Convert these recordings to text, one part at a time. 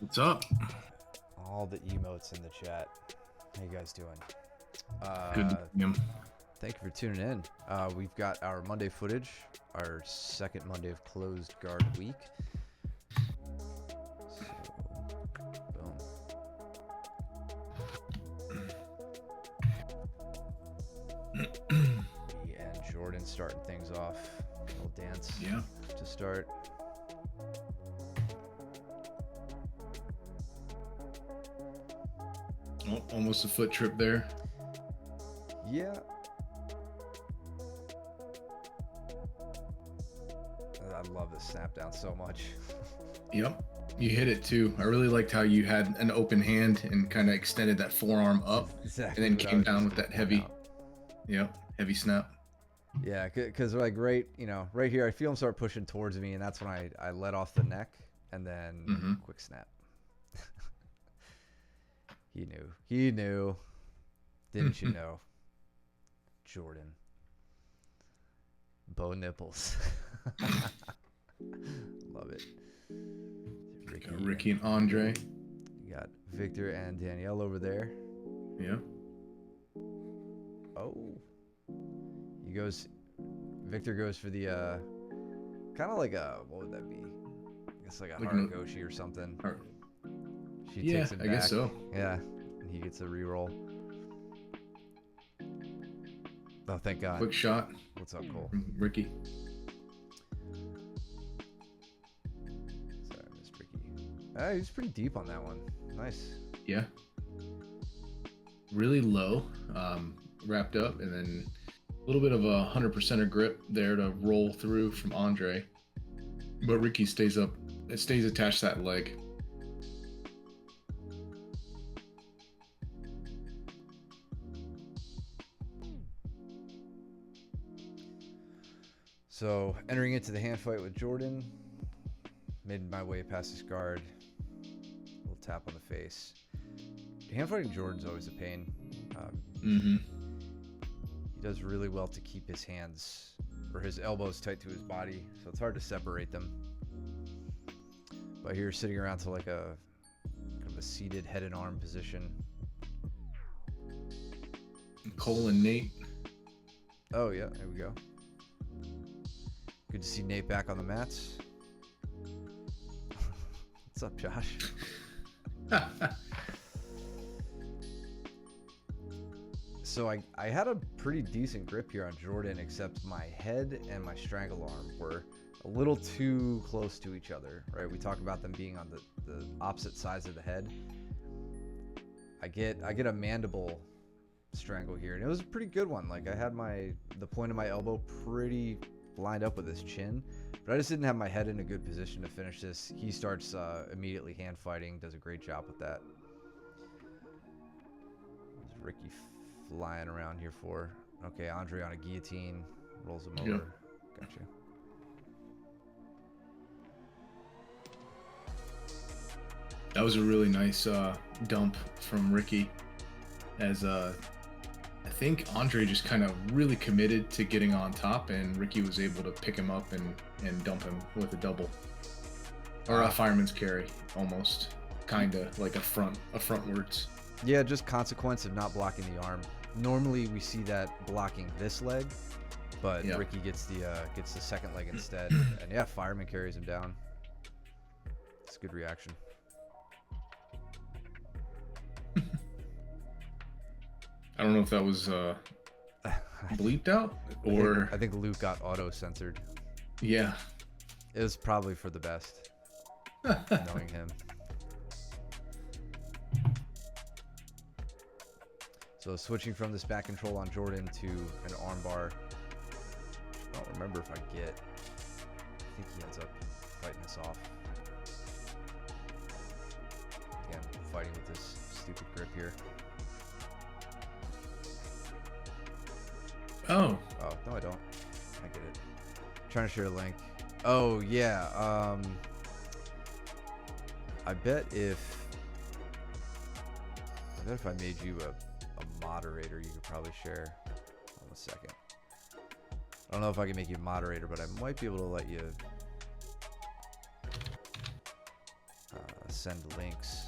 What's up? All the emotes in the chat. How you guys doing? Good to see him. Thank you for tuning in. We've got our Monday footage, our second Monday of closed guard week. So, boom. Me and Jordan starting things off. A little dance to start. Oh, almost a foot trip there. Yeah. I love this snap down so much. Yep. You hit it too. I really liked how you had an open hand and kind of extended that forearm up exactly and then came down with that heavy, heavy snap. Yeah, because like right here, I feel him start pushing towards me, and that's when I let off the neck, and then quick snap. He knew, didn't you know, Jordan? Bow nipples. Love it. Ricky and Andre. You got Victor and Danielle over there. Yeah. Oh. Victor goes for the kind of like a, what would that be? I guess like a Haragoshi or something. She takes it back. I guess so. Yeah, and he gets a reroll. Oh, thank God. Quick shot. What's up, Cole? Ricky. Sorry, I missed Ricky. He's pretty deep on that one. Nice. Yeah. Really low, wrapped up, and then a little bit of a 100% grip there to roll through from Andre. But Ricky stays attached to that leg. So, entering into the hand fight with Jordan, made my way past his guard. A little tap on the face. Hand fighting Jordan's always a pain. He does really well to keep his hands or his elbows tight to his body, so it's hard to separate them. But here, sitting around to like a kind of a seated head and arm position. Cole and Nate. Oh yeah, there we go. Good to see Nate back on the mats. What's up, Josh? So I had a pretty decent grip here on Jordan, except my head and my strangle arm were a little too close to each other, right? We talk about them being on the opposite sides of the head. I get a mandible strangle here, and it was a pretty good one. Like I had the point of my elbow pretty lined up with his chin, but I just didn't have my head in a good position to finish this. He starts immediately hand fighting, does a great job with that. There's Ricky flying around here for. Okay, Andre on a guillotine, rolls him over. Yep. Gotcha. That was a really nice dump from Ricky, as I think Andre just kind of really committed to getting on top, and Ricky was able to pick him up and dump him with a double, or a fireman's carry, almost, kind of like a frontwards. Yeah, just consequence of not blocking the arm. Normally we see that blocking this leg, but Ricky gets the second leg instead, and yeah, fireman carries him down. It's a good reaction. I don't know if that was bleeped out or I think Luke got auto censored. Yeah, it was probably for the best, knowing him. So switching from this back control on Jordan to an armbar. I don't remember if I think he ends up fighting this off. Again, fighting with this stupid grip here. Oh, no, I don't. I get it. Trying to share a link. Oh yeah. I bet if I made you a moderator, you could probably share. Hold on a second. I don't know if I can make you a moderator, but I might be able to let you send links.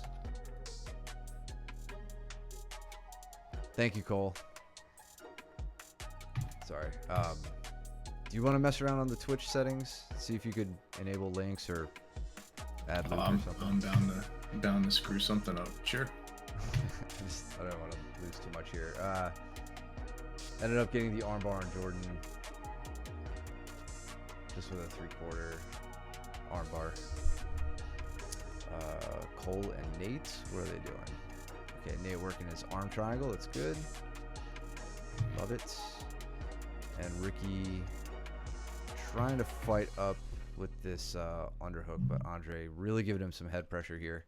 Thank you, Cole. Sorry. Do you want to mess around on the Twitch settings? See if you could enable links or add links or something. I'm down to screw something up. Sure. I don't want to lose too much here. Ended up getting the armbar on Jordan. Just with a 3/4 armbar. Cole and Nate, what are they doing? Okay, Nate working his arm triangle. That's good. Love it. And Ricky trying to fight up with this underhook, but Andre really giving him some head pressure here.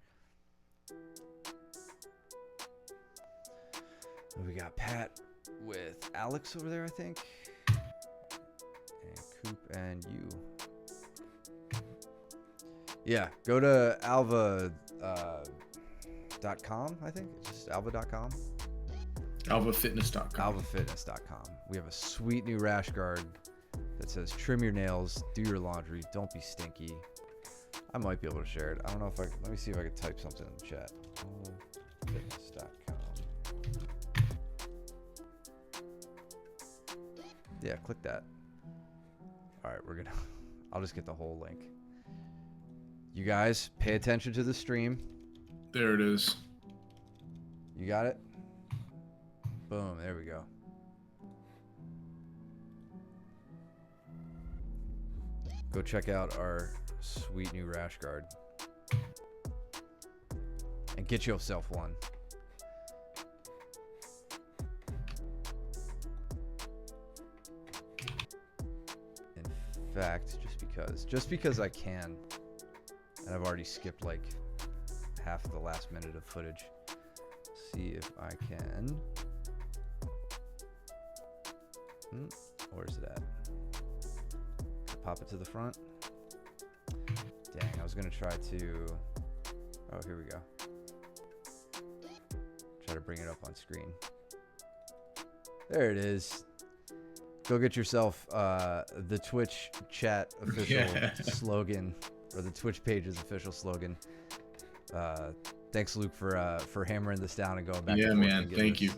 We got Pat with Alex over there, I think. And Coop and you. Yeah, go to alva.com, I think. It's just alva.com. Alvafitness.com. Alvafitness.com. We have a sweet new rash guard that says trim your nails, do your laundry, don't be stinky. I might be able to share it. I don't know if I can. Let me see if I can type something in the chat. Alvafitness.com. Yeah, click that. All right, I'll just get the whole link. You guys, pay attention to the stream. There it is. You got it? Boom, there we go. Go check out our sweet new rash guard. And get yourself one. In fact, just because I can, and I've already skipped like half of the last minute of footage. See if I can. Where's it at? Pop it to the front. Dang, I was gonna try to. Oh, here we go. Try to bring it up on screen. There it is. Go get yourself the Twitch chat official slogan, or the Twitch page's official slogan. Thanks, Luke, for hammering this down and going back. Yeah, man. Thank you.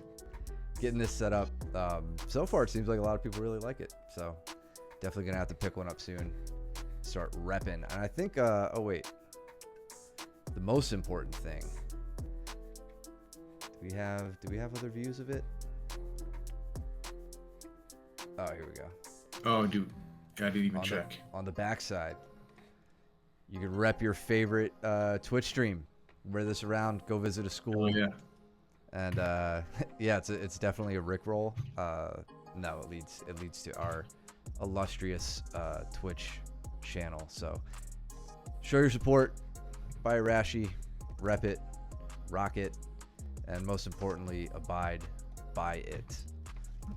Getting this set up. So far, it seems like a lot of people really like it. So definitely gonna have to pick one up soon. Start repping. And I think. Oh wait. The most important thing. Do we have other views of it? Oh, here we go. Oh, dude. I didn't even check. On the backside, you can rep your favorite Twitch stream. Wear this around. Go visit a school. Oh, yeah. And yeah, it's definitely a Rickroll. No, it leads to our illustrious Twitch channel. So show your support. Buy a Rashi, rep it, rock it, and most importantly, abide by it.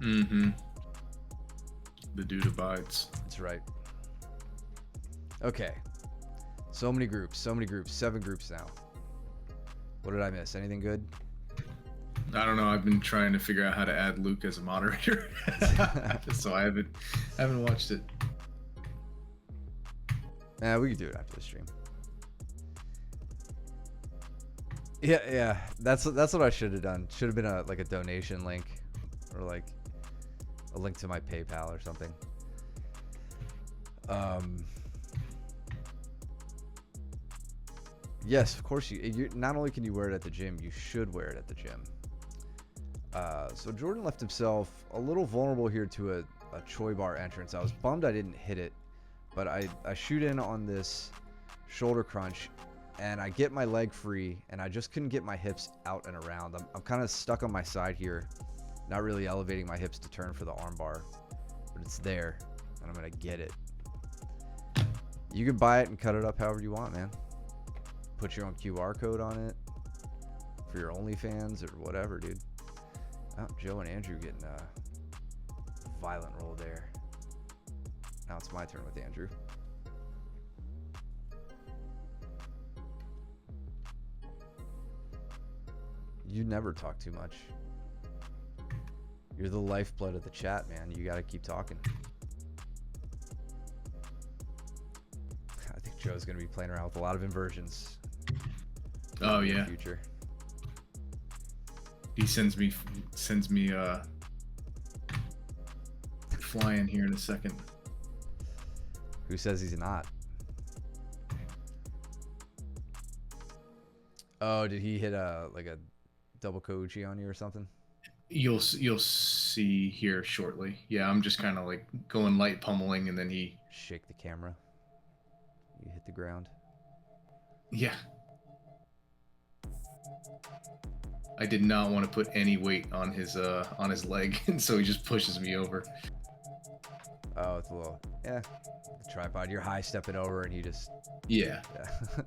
Mm-hmm. The dude abides. That's right. Okay. So many groups. 7 groups now. What did I miss? Anything good? I don't know. I've been trying to figure out how to add Luke as a moderator, so I haven't watched it. Yeah, we can do it after the stream. Yeah. That's what I should have done. Should have been like a donation link, or like a link to my PayPal or something. Yes, of course you not only can you wear it at the gym, you should wear it at the gym. So Jordan left himself a little vulnerable here to a Choi bar entrance. I was bummed I didn't hit it, but I shoot in on this shoulder crunch, and I get my leg free, and I just couldn't get my hips out and around. I'm kind of stuck on my side here, not really elevating my hips to turn for the arm bar, but it's there, and I'm gonna get it. You can buy it and cut it up however you want, man. Put your own QR code on it for your OnlyFans or whatever, dude. Oh, Joe and Andrew getting a violent roll there. Now it's my turn with Andrew. You never talk too much. You're the lifeblood of the chat, man. You gotta keep talking. I think Joe's gonna be playing around with a lot of inversions. Oh in the near yeah, future. he sends me flying here in a second. Who says he's not? Oh, did he hit a double Kouchi on you or something? You'll see here shortly. Yeah, I'm just kind of like going light pummeling, and then he. Shake the camera. You hit the ground. Yeah, I did not want to put any weight on his leg, and so he just pushes me over. Oh, it's a little, yeah. The tripod. You're high stepping over, and you just, Yeah, yeah.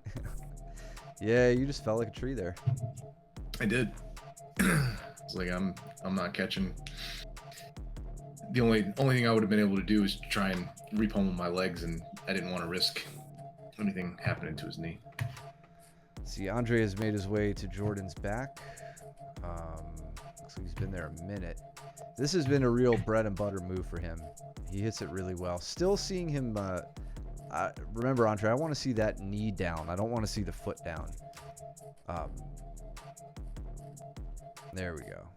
Yeah, you just fell like a tree there. I did. It's like I'm not catching. The only thing I would have been able to do is try and repummel my legs, and I didn't want to risk anything happening to his knee. See, Andre has made his way to Jordan's back. Looks like he's been there a minute. This has been a real bread and butter move for him. He hits it really well. Still seeing him. Remember, Andre, I want to see that knee down. I don't want to see the foot down. There we go.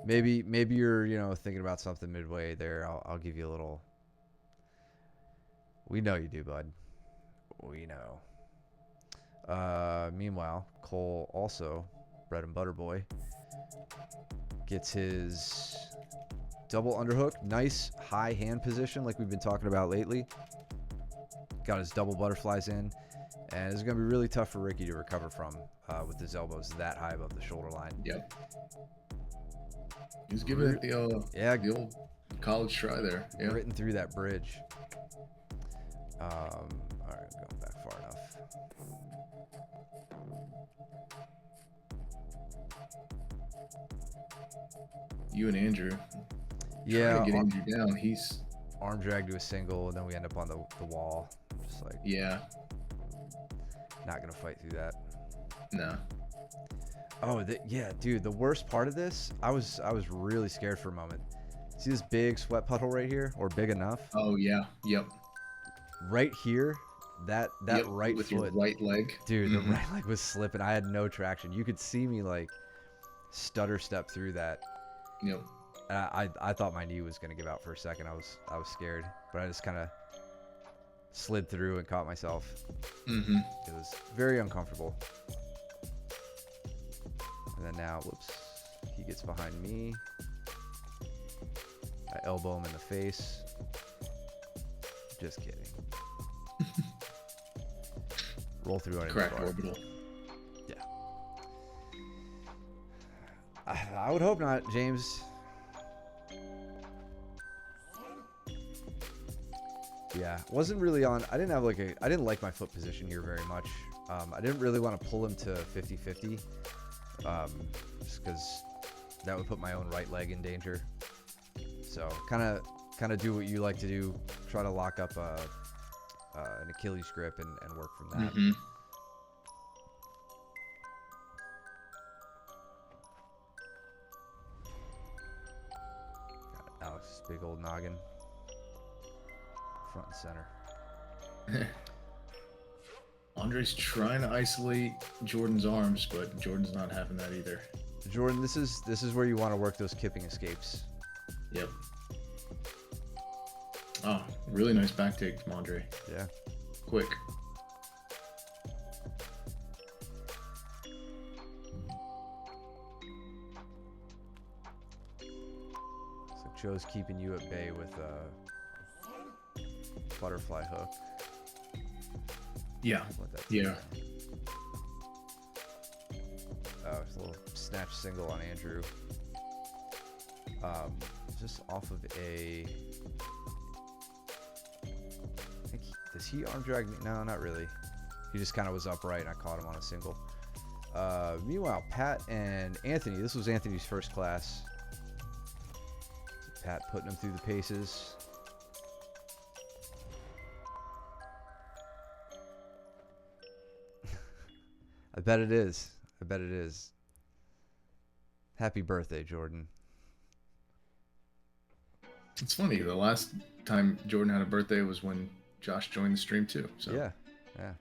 Maybe you're thinking about something midway there. I'll give you a little. We know you do, bud. We know. Meanwhile, Cole also, bread and butter boy, gets his double underhook. Nice high hand position like we've been talking about lately. Got his double butterflies in. And it's going to be really tough for Ricky to recover from with his elbows that high above the shoulder line. Yep. He's giving it the old college try there. Yeah. Written through that bridge. All right, going back far enough. You and Andrew. Yeah. Trying to get Andrew down. He's arm drag to a single, and then we end up on the wall. Just like, yeah. Not gonna fight through that. No. Oh, yeah, dude. The worst part of this, I was really scared for a moment. See this big sweat puddle right here, or big enough? Oh yeah. Yep. Right here, that Yep, right with foot, your right leg. dude. The right leg was slipping. I had no traction. You could see me like stutter step through that. Yep. I thought my knee was gonna give out for a second. I was scared, but I just kind of slid through and caught myself. Mm-hmm. It was very uncomfortable. And then now, whoops, he gets behind me. I elbow him in the face. Just kidding. Roll through on Crack orbital. Yeah. I would hope not, James. Yeah, wasn't really on. I didn't like my foot position here very much. I didn't really want to pull him to 50-50, just because that would put my own right leg in danger. So kind of do what you like to do. Try to lock up an Achilles grip and work from that. Mm-hmm. Got Alex's big old noggin. Front and center. Andre's trying to isolate Jordan's arms, but Jordan's not having that either. Jordan, this is where you want to work those kipping escapes. Yep. Oh, really nice back take from Andre. Yeah. Quick. So Joe's keeping you at bay with a butterfly hook. Yeah. Yeah. Oh, it's a little snatch single on Andrew. Just off of a. Does he arm drag me? No, not really. He just kind of was upright and I caught him on a single. Meanwhile, Pat and Anthony, this was Anthony's first class. So Pat putting him through the paces. I bet it is. I bet it is. Happy birthday, Jordan. It's funny. The last time Jordan had a birthday was when Josh joined the stream too. So Yeah. Yeah.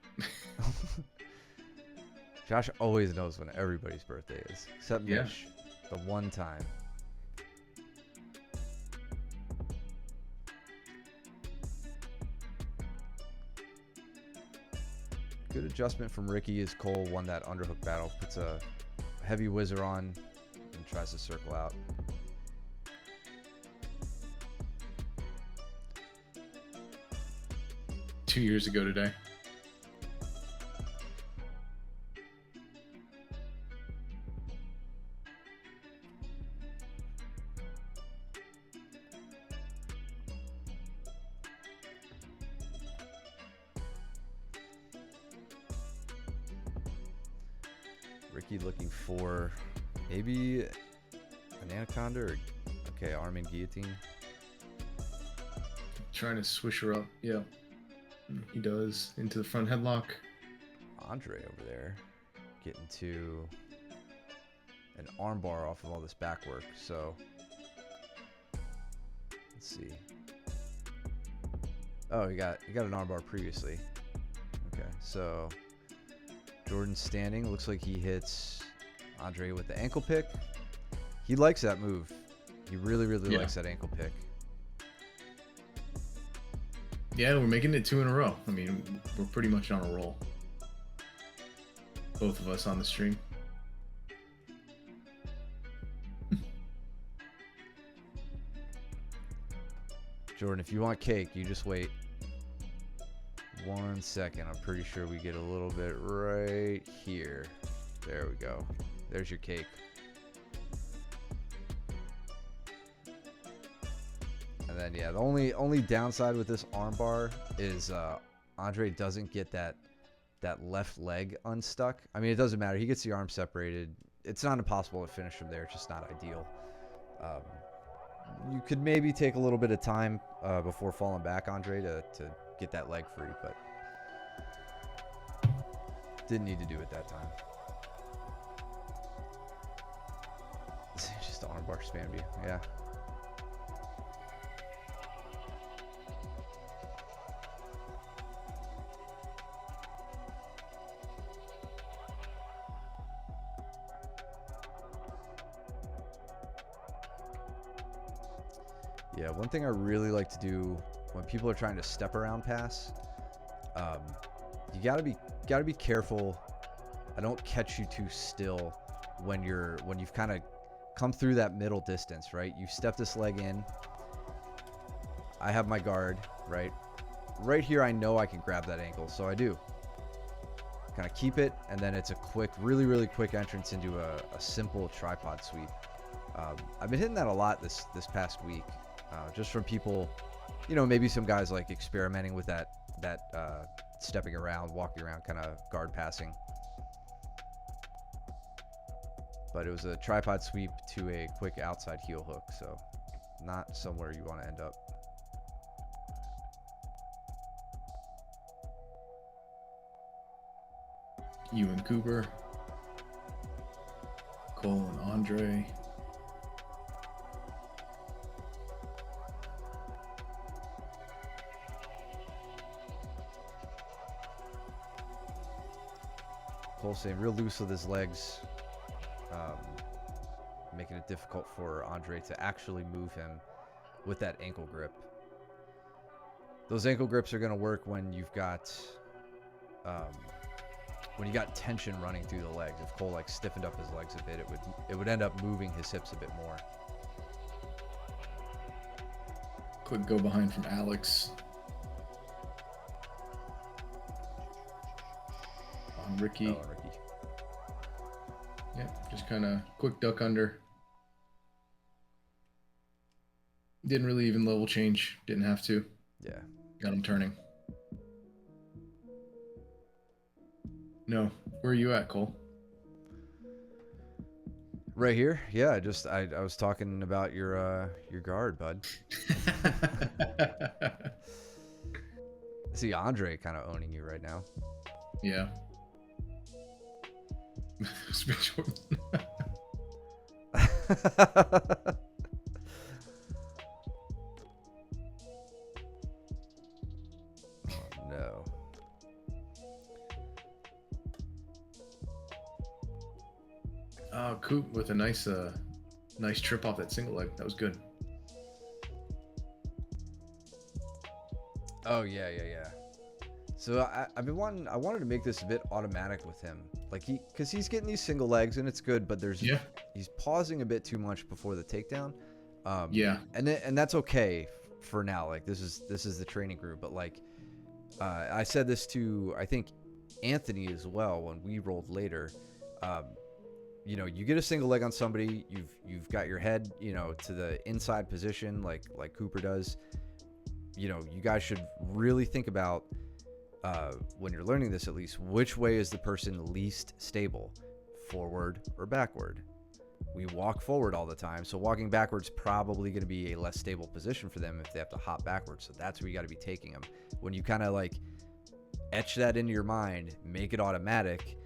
Josh always knows when everybody's birthday is, except Yeah. Mitch. The one time. Good adjustment from Ricky as Cole won that underhook battle. Puts a heavy whizzer on and tries to circle out. Two years ago today. Ricky looking for maybe an anaconda or okay, arm and guillotine. Trying to swish her up. Yeah. He does. Into the front headlock. Andre over there getting to an armbar off of all this back work. So let's see. Oh, he got an armbar previously. Okay, so Jordan's standing. Looks like he hits Andre with the ankle pick. He likes that move. He really likes that ankle pick. Yeah, we're making it 2 in a row. I mean, we're pretty much on a roll. Both of us on the stream. Jordan, if you want cake, you just wait 1 second. I'm pretty sure we get a little bit right here. There we go. There's your cake. And then, yeah, the only downside with this armbar is Andre doesn't get that left leg unstuck. I mean, it doesn't matter. He gets the arm separated. It's not impossible to finish from there. It's just not ideal. You could maybe take a little bit of time before falling back, Andre, to get that leg free, but didn't need to do it that time. It's just the armbar spam you. Yeah. Yeah, one thing I really like to do when people are trying to step around pass, you gotta be careful. I don't catch you too still when you've kind of come through that middle distance, right? You step this leg in. I have my guard, right? Right here, I know I can grab that ankle, so I do. Kind of keep it, and then it's a quick, really quick entrance into a simple tripod sweep. I've been hitting that a lot this past week. Just from people, maybe some guys like experimenting with that stepping around, walking around, kind of guard passing. But it was a tripod sweep to a quick outside heel hook, so not somewhere you want to end up. You and Cooper, Cole and Andre. Cole staying real loose with his legs, making it difficult for Andre to actually move him with that ankle grip. Those ankle grips are going to work when you've got tension running through the legs. If Cole stiffened up his legs a bit, it would end up moving his hips a bit more. Quick go behind from Alex. On Ricky. Oh, Ricky. Yeah, just kind of quick duck under. Didn't really even level change. Didn't have to. Yeah. Got him turning. No. Where are you at, Cole? Right here? Yeah, I was talking about your guard, bud. See Andre kind of owning you right now. Yeah. Jordan. Oh, no. Coop with a nice trip off that single leg. That was good. Oh yeah, yeah, yeah. So I wanted to make this a bit automatic with him, like because he's getting these single legs and it's good, but Yeah. he's pausing a bit too much before the takedown. Yeah. And that's okay for now. Like this is the training group, but like I said this to I think Anthony as well when we rolled later. You know, you get a single leg on somebody, you've got your head, you know, to the inside position like Cooper does. You know, you guys should really think about when you're learning this, at least, which way is the person least stable, forward or backward. We walk forward all the time, so walking backwards probably going to be a less stable position for them if they have to hop backwards. So that's where you got to be taking them. When you kind of like etch that into your mind, make it automatic,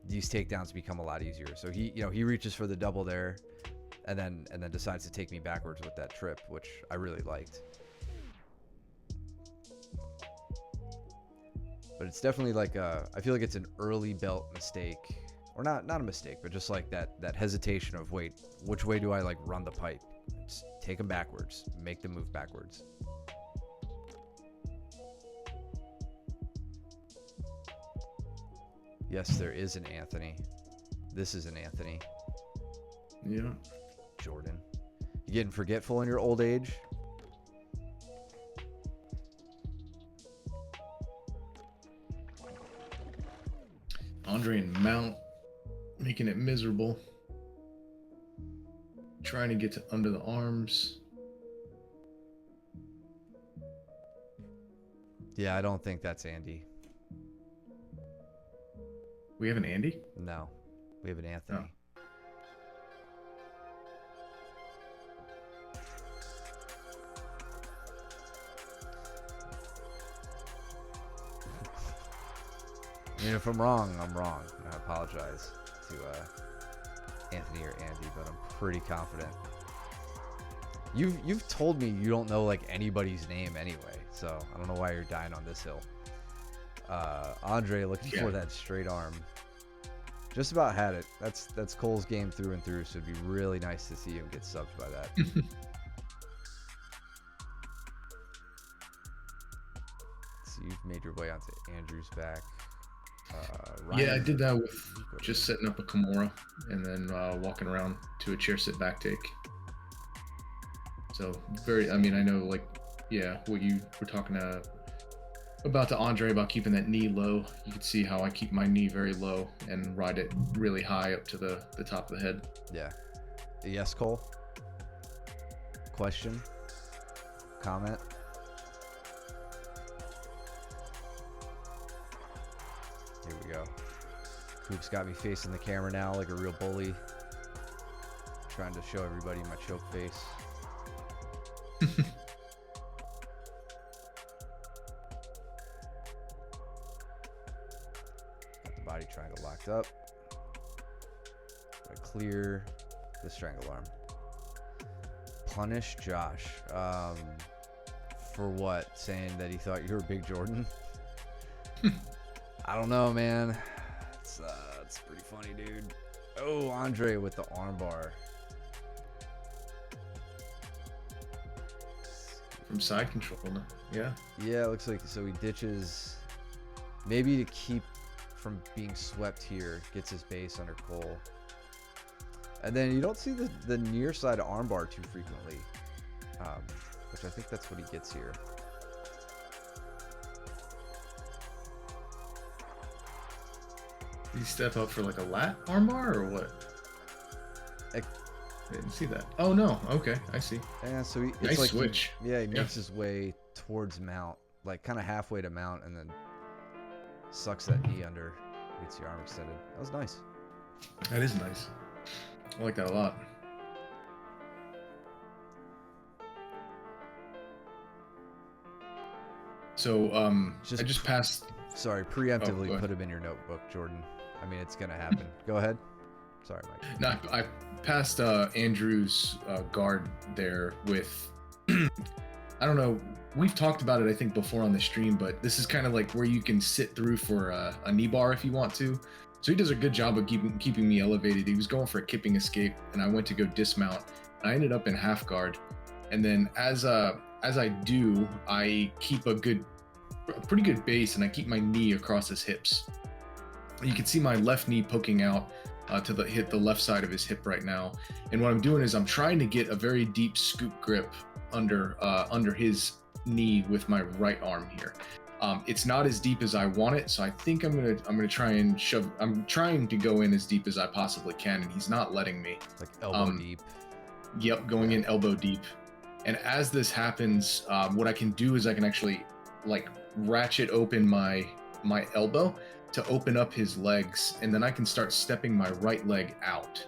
these takedowns become a lot easier. So he reaches for the double there, and then decides to take me backwards with that trip, which I really liked. But it's definitely like I feel like it's an early belt mistake, or not a mistake, but just like that hesitation of, wait, which way do I like run the pipe? Just take them backwards, make them move backwards. Yes, there is an Anthony. This is an Anthony. Yeah. Jordan. You getting forgetful in your old age? Andre and Mount making it miserable. Trying to get to under the arms. Yeah, I don't think that's Andy. We have an Andy? No, we have an Anthony. Oh. I mean, if I'm wrong, I'm wrong. I apologize to Anthony or Andy, but I'm pretty confident. You've told me you don't know like anybody's name anyway, so I don't know why you're dying on this hill. Andre looking for that straight arm. Just about had it. That's Cole's game through and through, so it'd be really nice to see him get subbed by that. So you've made your way onto Andrew's back. Yeah, I did that with just setting up a Kimura and then walking around to a chair sit back take. So I mean, I know like, yeah, what you were talking about to Andre about keeping that knee low. You can see how I keep my knee very low and ride it really high up to the top of the head. Yeah. Yes, Cole? Question? Comment? Here we go. Coop's got me facing the camera now like a real bully. Trying to show everybody my choke face. Got the body triangle locked up. Gotta clear the strangle arm. Punish Josh. For what? Saying that he thought you were Big Jordan? I don't know, man. It's pretty funny, dude. Oh, Andre with the armbar. From side control, yeah. Yeah, it looks like so he ditches, maybe to keep from being swept here, gets his base under Cole. And then you don't see the near side armbar too frequently, which I think that's what he gets here. Did he step up for like a lat armbar or what? I didn't see that. Oh no, okay, I see. Yeah, so it's nice like switch. He makes his way towards mount, like kind of halfway to mount, and then sucks that knee under, gets your arm extended. That was nice. That is nice. I like that a lot. So I just passed. Sorry, preemptively put him in your notebook, Jordan. I mean, it's gonna happen. Go ahead. Sorry, Mike. No, I passed Andrew's guard there with I don't know. We've talked about it, I think, before on the stream, but this is kind of like where you can sit through for a knee bar if you want to. So he does a good job of keeping me elevated. He was going for a kipping escape, and I went to go dismount. And I ended up in half guard, and then as I do, I keep a pretty good base, and I keep my knee across his hips. You can see my left knee poking out to hit the left side of his hip right now. And what I'm doing is I'm trying to get a very deep scoop grip under his knee with my right arm here. It's not as deep as I want it, so I think I'm gonna try and shove. I'm trying to go in as deep as I possibly can, and he's not letting me. Like elbow deep. Yep, going in elbow deep. And as this happens, what I can do is I can actually like ratchet open my elbow to open up his legs, and then I can start stepping my right leg out.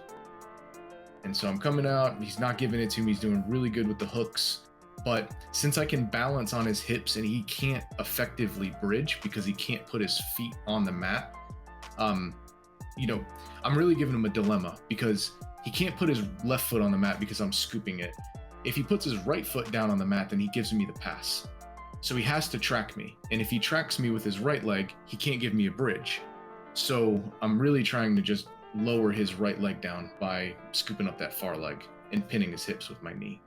And so I'm coming out, he's not giving it to me, he's doing really good with the hooks. But since I can balance on his hips and he can't effectively bridge because he can't put his feet on the mat, you know, I'm really giving him a dilemma because he can't put his left foot on the mat because I'm scooping it. If he puts his right foot down on the mat, then he gives me the pass. So he has to track me. And if he tracks me with his right leg, he can't give me a bridge. So I'm really trying to just lower his right leg down by scooping up that far leg and pinning his hips with my knee.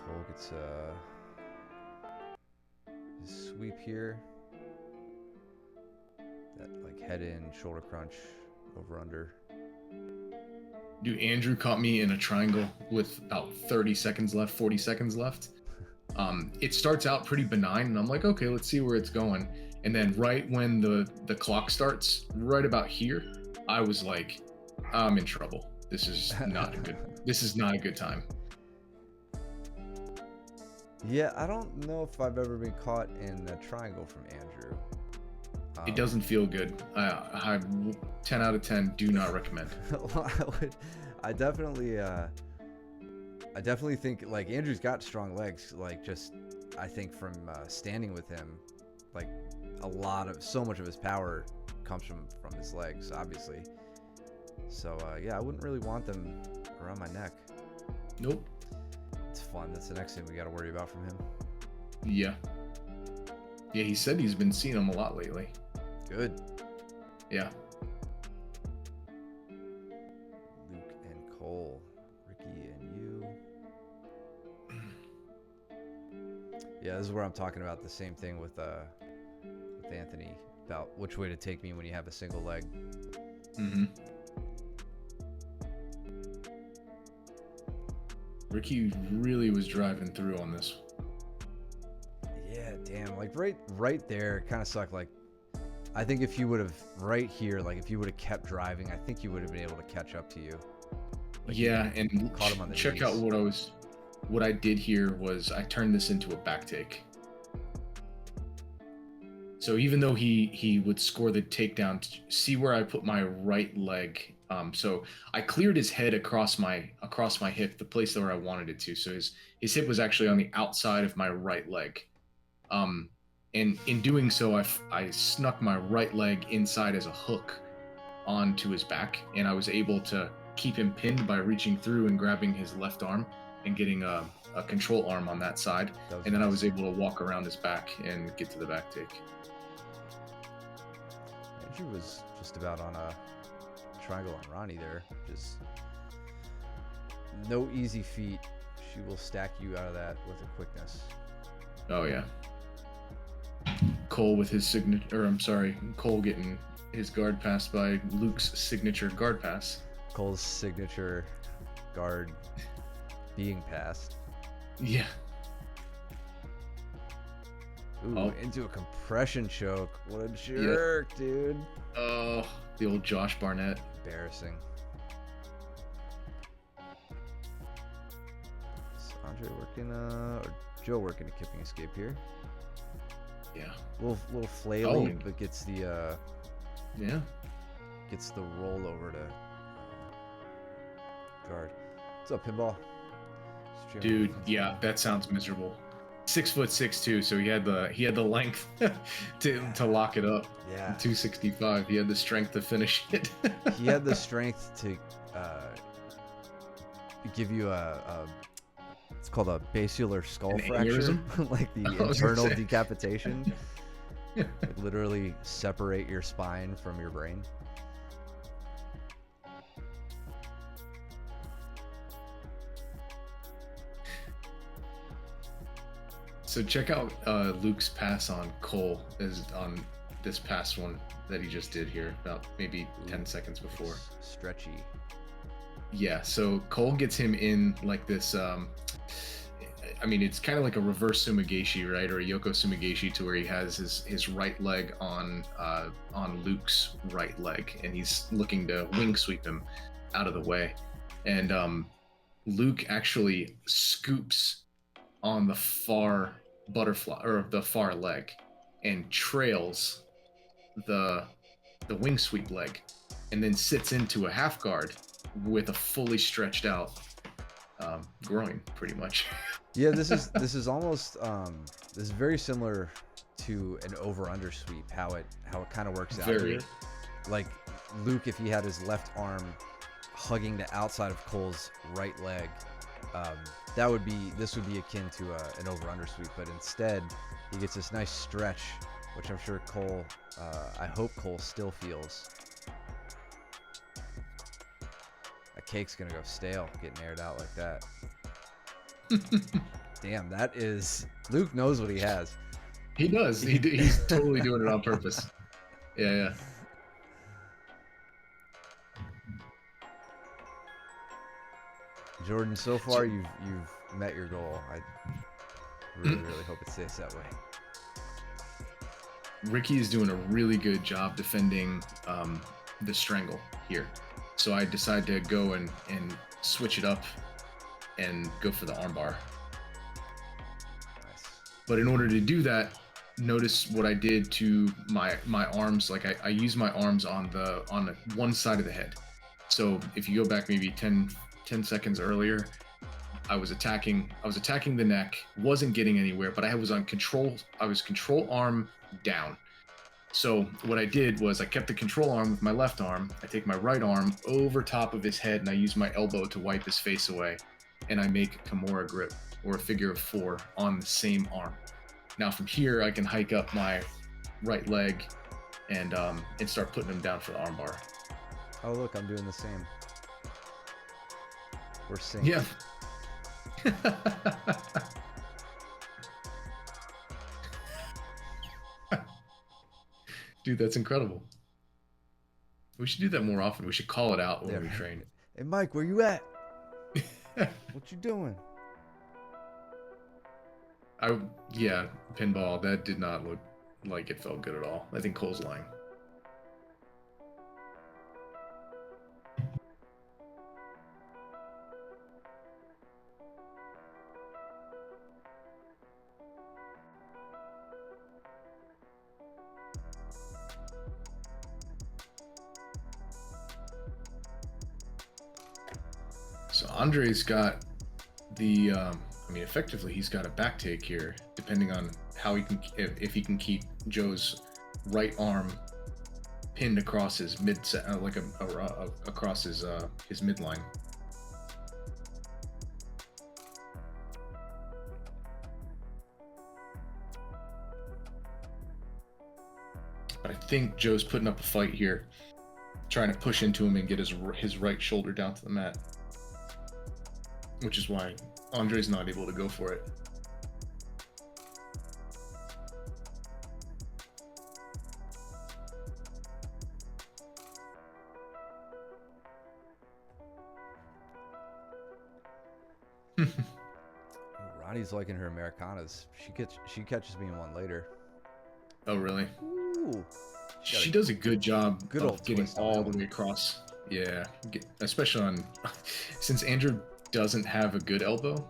Cole gets his sweep here. That like head in, shoulder crunch, over under. Dude, Andrew caught me in a triangle with about 30 seconds left, 40 seconds left. It starts out pretty benign, and I'm like, okay, let's see where it's going. And then right when the clock starts, right about here, I was like, I'm in trouble. This is not a good time. Yeah, I don't know if I've ever been caught in a triangle from Andrew. It doesn't feel good. I 10 out of 10 do not recommend. I definitely think like Andrew's got strong legs. Like just I think from standing with him, like so much of his power comes from his legs, obviously. So yeah, I wouldn't really want them around my neck. Nope. It's fun. That's the next thing we got to worry about from him. Yeah. Yeah, he said he's been seeing them a lot lately. Good. Yeah. Luke and Cole, Ricky and you. Yeah, this is where I'm talking about the same thing with Anthony about which way to take me when you have a single leg. Mm-hmm. Ricky really was driving through on this. Yeah, damn. Like right there, kind of sucked. Like, I think if you would have right here, like if you would have kept driving, I think you would have been able to catch up to you. Like yeah, and caught him on the check knees. out what I did here was I turned this into a back take. So even though he would score the takedown, see where I put my right leg. So I cleared his head across my hip, the place where I wanted it to. So his hip was actually on the outside of my right leg. And in doing so, I snuck my right leg inside as a hook onto his back, and I was able to keep him pinned by reaching through and grabbing his left arm and getting a control arm on that side. And then I was able to walk around his back and get to the back take. Andrew was just about on a triangle on Ronnie there. Just no easy feat. She will stack you out of that with her quickness. Oh yeah. Cole with his signature, Cole getting his guard pass by Luke's signature guard pass. Cole's signature guard being passed. Yeah. Ooh, into a compression choke. What a jerk, dude. Oh, the old Josh Barnett. Embarrassing. Is Andre working, or Joe working a kipping escape here? Yeah. Little flaily, but gets the gets the roll over to guard. What's up, Pinball? Dude, yeah, that sounds miserable. 6'6" too, so he had the length to lock it up. Yeah. 265. He had the strength to finish it. He had the strength to give you a it's called a basilar skull An fracture, aneurysm? like the I was gonna internal say. decapitation. Like literally separate your spine from your brain. So check out Luke's pass on Cole is on this past one that he just did here, about maybe 10 seconds before. It's stretchy. Yeah, so Cole gets him in like this. I mean, it's kind of like a reverse sumigashi, right, or a Yoko sumigashi, to where he has his right leg on Luke's right leg, and he's looking to wing sweep him out of the way, and Luke actually scoops on the far butterfly or the far leg, and trails the wing sweep leg, and then sits into a half guard with a fully stretched out groin, pretty much. Yeah, this is almost this is very similar to an over under sweep, how it kind of works out Very. here. Like Luke, if he had his left arm hugging the outside of Cole's right leg, this would be akin to an over under sweep, but instead he gets this nice stretch, which I'm sure Cole, I hope Cole still feels. That cake's gonna go stale getting aired out like that. Damn, that is, Luke knows what he has. He does. He's totally doing it on purpose. Yeah. Jordan, so far you've met your goal. I really hope it stays that way. Ricky is doing a really good job defending the strangle here. So I decided to go and switch it up and go for the armbar. Nice. But in order to do that, notice what I did to my arms. Like I use my arms on one side of the head. So if you go back maybe 10 seconds earlier, I was attacking the neck, wasn't getting anywhere, but I was control arm down. So what I did was I kept the control arm with my left arm. I take my right arm over top of his head, and I use my elbow to wipe his face away. And I make a Kimura grip, or a figure of 4, on the same arm. Now from here, I can hike up my right leg and start putting him down for the armbar. Oh look, I'm doing the same. We're synced. Yeah. Dude, that's incredible. We should do that more often. We should call it out when we train. Hey Mike, where you at? What you doing? Yeah, pinball, that did not look like it felt good at all. I think Cole's lying. So Andre's got the, effectively he's got a back take here, depending on how he can, if he can keep Joe's right arm pinned across his across his midline. But I think Joe's putting up a fight here, trying to push into him and get his right shoulder down to the mat, which is why Andre's not able to go for it. Ronnie's liking her Americanas. She catches me in one later. Oh, really? Ooh. She does a good job Good of old getting twist on all that the one. way across. Yeah, especially on, since Andrew doesn't have a good elbow,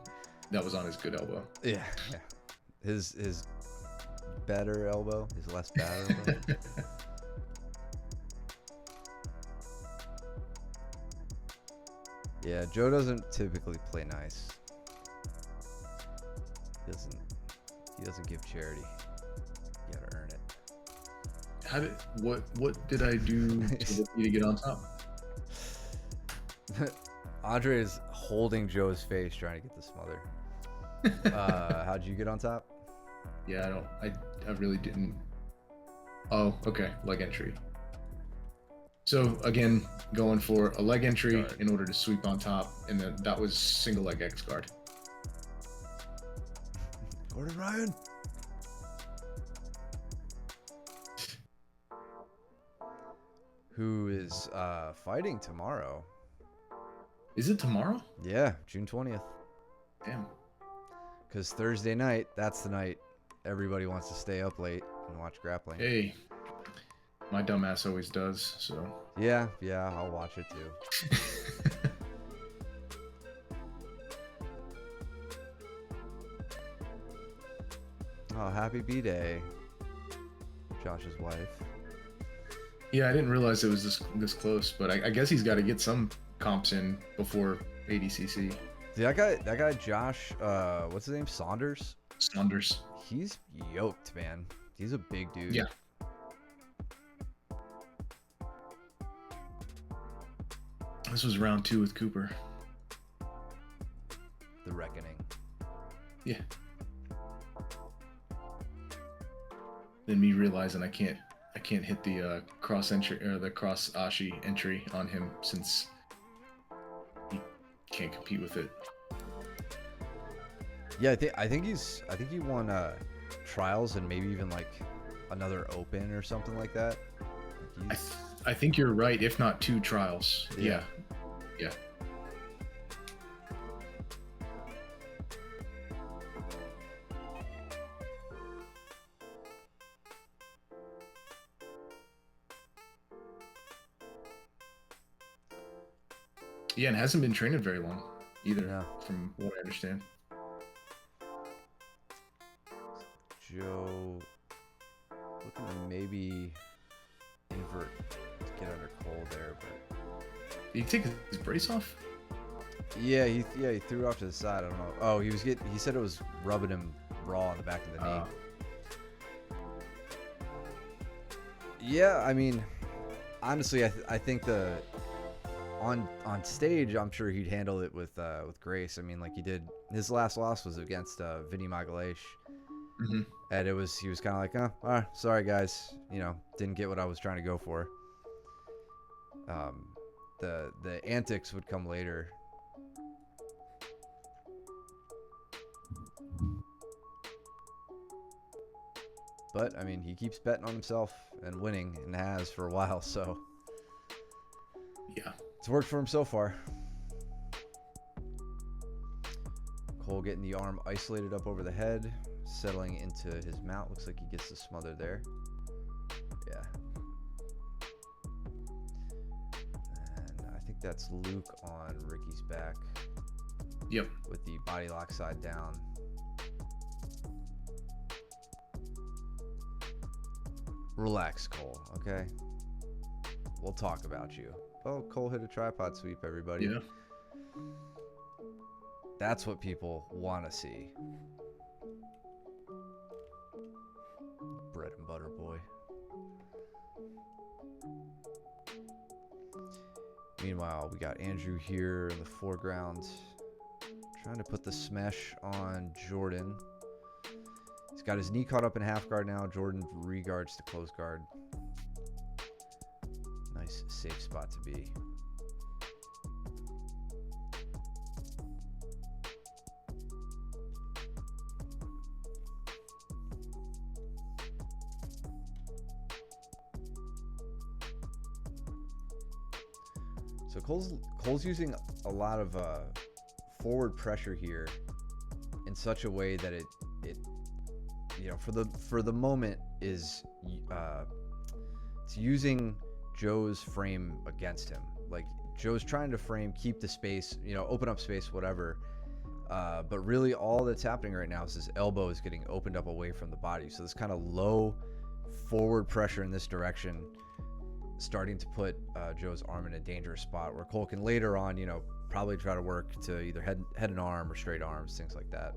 that was on his good elbow. Yeah. His better elbow, his less bad elbow. Yeah, Joe doesn't typically play nice. Doesn't. He doesn't give charity. You gotta earn it. What did I do to you to get on top? Andre is holding Joe's face trying to get the smother. How'd you get on top? Yeah, I really didn't. Oh, okay, leg entry. So again, going for a leg entry in order to sweep on top, and then that was single leg X guard. Gordon Ryan. Who is fighting tomorrow? Is it tomorrow? Yeah, June 20th. Damn. Because Thursday night, that's the night everybody wants to stay up late and watch grappling. Hey, my dumbass always does, so. Yeah, I'll watch it too. Oh, happy B-Day, Josh's wife. Yeah, I didn't realize it was this close, but I guess he's got to get some comps in before ADCC. Dude, that guy Josh, what's his name? Saunders? Smothers. He's yoked, man. He's a big dude. Yeah. This was round 2 with Cooper. The Reckoning. Yeah. Then me realizing I can't hit the cross entry or the cross ashi entry on him since he can't compete with it. Yeah, I think he won trials and maybe even like another open or something like that. I think you're right, if not 2 trials. Yeah. Yeah, and hasn't been training very long either, from what I understand. Joe looking to maybe invert to get under Cole there, but Did he take his brace off? yeah, he threw it off to the side. I don't know. Oh, he said it was rubbing him raw on the back of the knee. Yeah, I mean, honestly, I think on stage, I'm sure he'd handle it with grace. I mean, like he did. His last loss was against Vinny Magalhaes. Mm-hmm. And he was kind of like, oh, all right, sorry guys, didn't get what I was trying to go for. The antics would come later. But I mean, he keeps betting on himself and winning, and has for a while, so yeah, it's worked for him so far. Cole getting the arm isolated up over the head, settling into his mount. Looks like he gets the smother there. Yeah. And I think that's Luke on Ricky's back. Yep. With the body lock side down. Relax, Cole, okay? We'll talk about you. Oh, Cole hit a tripod sweep, everybody. Yeah. That's what people want to see. Bread and butter boy. Meanwhile, we got Andrew here in the foreground, trying to put the smash on Jordan. He's got his knee caught up in half guard now. Jordan reguards to close guard. Nice safe spot to be. So Cole's using a lot of forward pressure here in such a way that it for the moment is it's using Joe's frame against him. Like Joe's trying to frame, keep the space, open up space, whatever. But really all that's happening right now is his elbow is getting opened up away from the body. So this kind of low forward pressure in this direction starting to put Joe's arm in a dangerous spot where Cole can later on, probably try to work to either head and arm or straight arms, things like that.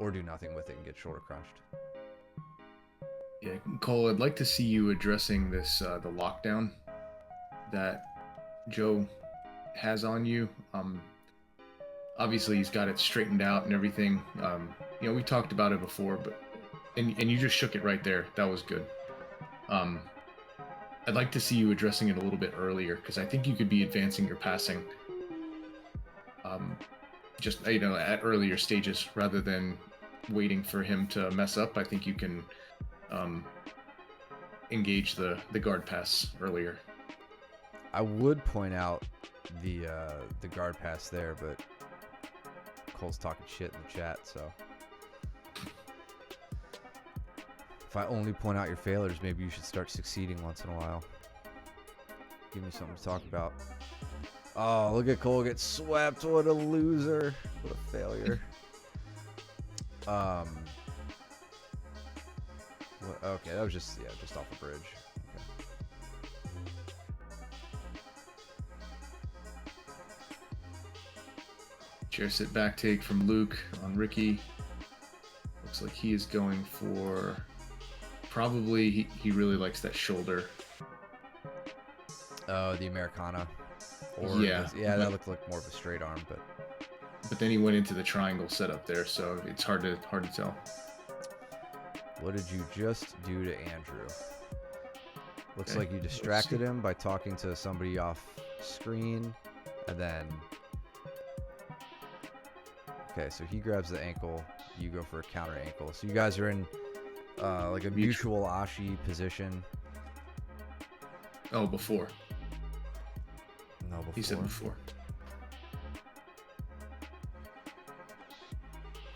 or do nothing with it and get shoulder crunched. Yeah, Cole, I'd like to see you addressing this the lockdown that Joe has on you. Obviously he's got it straightened out and everything. We talked about it before, but and you just shook it right there. That was good. I'd like to see you addressing it a little bit earlier because I think you could be advancing your passing. Just at earlier stages rather than waiting for him to mess up. I think you can engage the guard pass earlier. I would point out the guard pass there, but Cole's talking shit in the chat, so if I only point out your failures, maybe you should start succeeding once in a while. Give me something to talk about. Oh, look at Cole get swept. What a loser. What a failure. Okay, that was just off the bridge. Okay. Chair sit back take from Luke on Ricky. Looks like he is going for probably he really likes that shoulder. Oh, the Americana. Or yeah, that looked like more of a straight arm, but then he went into the triangle setup there, so it's hard to tell. What did you just do to Andrew? Looks like you distracted him by talking to somebody off screen, and then okay, so he grabs the ankle, you go for a counter ankle. So you guys are in like a mutual ashi position. Oh, before. No, before. He said before.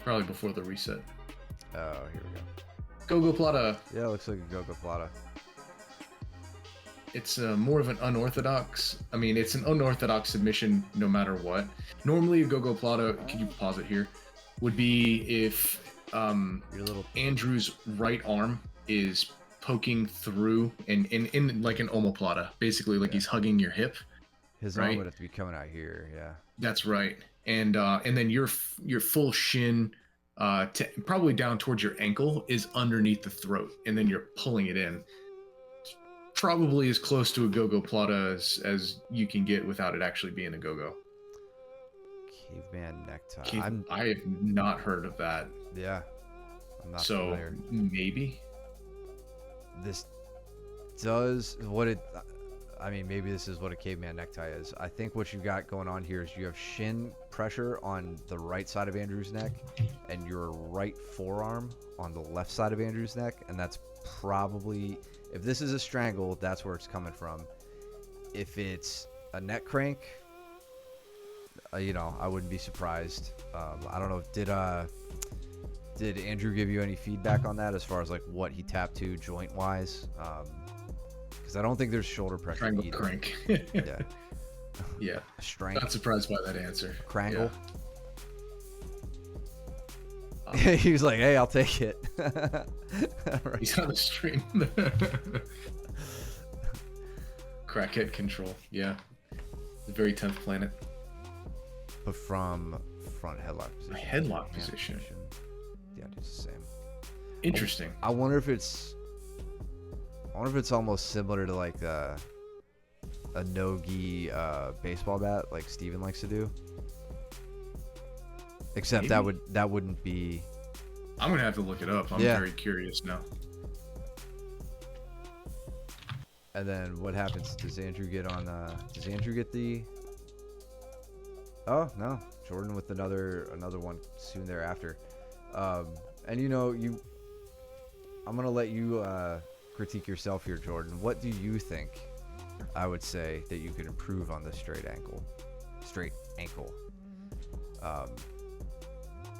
Probably before the reset. Oh, here we go. Go Plata. Yeah, it looks like a Go Plata. It's more of an unorthodox. I mean, it's an unorthodox submission no matter what. Normally, a Go Plata, can you pause it here, would be if Andrew's right arm is poking through and in like an omoplata, basically like he's hugging your hip. His arm would have to be coming out here, yeah. That's right. And then your full shin, probably down towards your ankle, is underneath the throat, and then you're pulling it in. Probably as close to a go-go plata as you can get without it actually being a go-go. Caveman necktie. I have not heard of that. Yeah, I'm not familiar. Maybe this does what it. I mean, maybe this is what a caveman necktie is. I think what you got going on here is you have shin pressure on the right side of Andrew's neck and your right forearm on the left side of Andrew's neck. And that's probably, if this is a strangle, that's where it's coming from. If it's a neck crank, I wouldn't be surprised. I don't know. Did Andrew give you any feedback on that as far as like what he tapped to joint wise? Because I don't think there's shoulder pressure. Triangle crank. Yeah. Yeah. Strength. Not surprised by that answer. Crangle. Yeah. He was like, "Hey, I'll take it." Right. He's on the stream. Crackhead control. Yeah. The very 10th planet. But from front headlock position. A headlock position. Yeah, it's the same. Interesting. I wonder if it's almost similar to like a no-gi baseball bat like Steven likes to do. Except maybe. that wouldn't be. I'm gonna have to look it up. I'm very curious now. And then what happens? Does Andrew get on? Does Andrew get the? Oh no, Jordan with another one soon thereafter. And I'm gonna let you critique yourself here, Jordan. What do you think? I would say that you could improve on the straight ankle.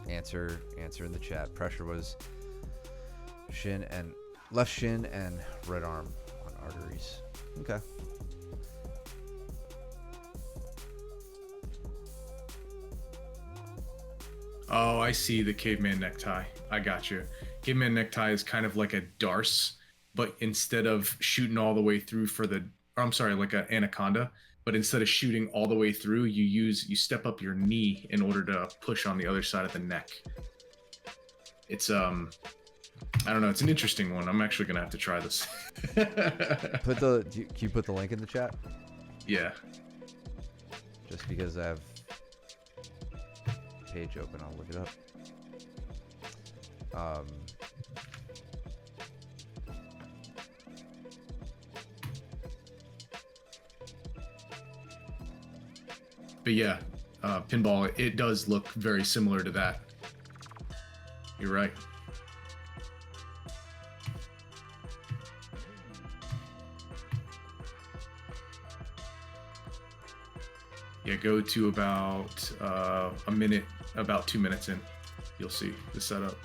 Answer in the chat. Pressure was left shin and right arm on arteries. Okay. Oh, I see the caveman necktie. I got you. Caveman necktie is kind of like a darce, but instead of shooting all the way through like an anaconda, but instead of shooting all the way through, you step up your knee in order to push on the other side of the neck. It's I don't know. It's an interesting one. I'm actually gonna have to try this. Can you put the link in the chat? Yeah. Just because I have page open, I'll look it up. But yeah, pinball, it does look very similar to that. You're right. Yeah, go to about a minute, about 2 minutes in. You'll see the setup.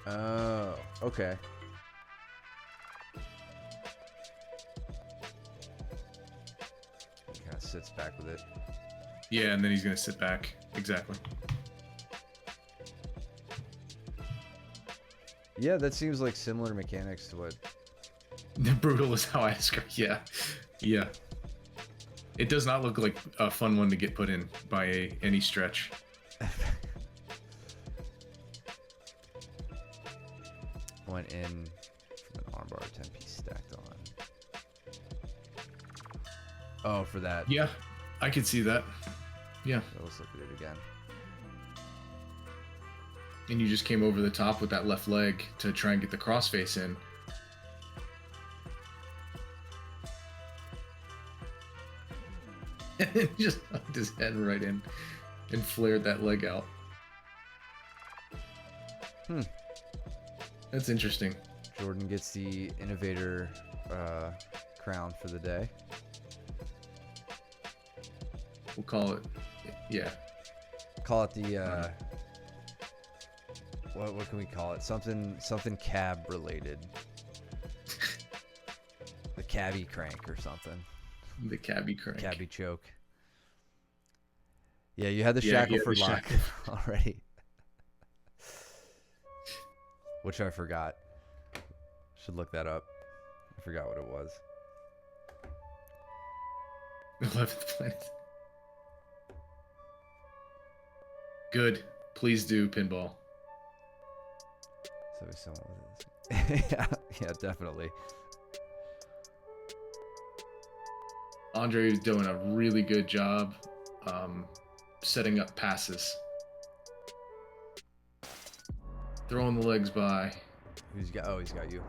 Oh, okay. He kind of sits back with it. Yeah, and then he's gonna sit back. Exactly. Yeah, that seems like similar mechanics to what. Brutal is how I describe. Yeah, yeah. It does not look like a fun one to get put in by any stretch. Went in from an armbar, 10-piece stacked on. Oh, for that. Yeah, I could see that. Yeah. So let's look at it again. And you just came over the top with that left leg to try and get the crossface in. And just knocked his head right in and flared that leg out. That's interesting. Jordan gets the innovator crown for the day. We'll call it, yeah. Call it the what can we call it? Something cab related. The cabbie crank or something. The cabbie crank. Cabbie choke. Yeah, you had the Yeah, Shackleford the lock already. Which I forgot. Should look that up. I forgot what it was. 11th planet. Good. Please do pinball. So we someone with this. yeah, definitely. Andre is doing a really good job setting up passes. Throwing the legs by. Who's got? Oh, he's got you.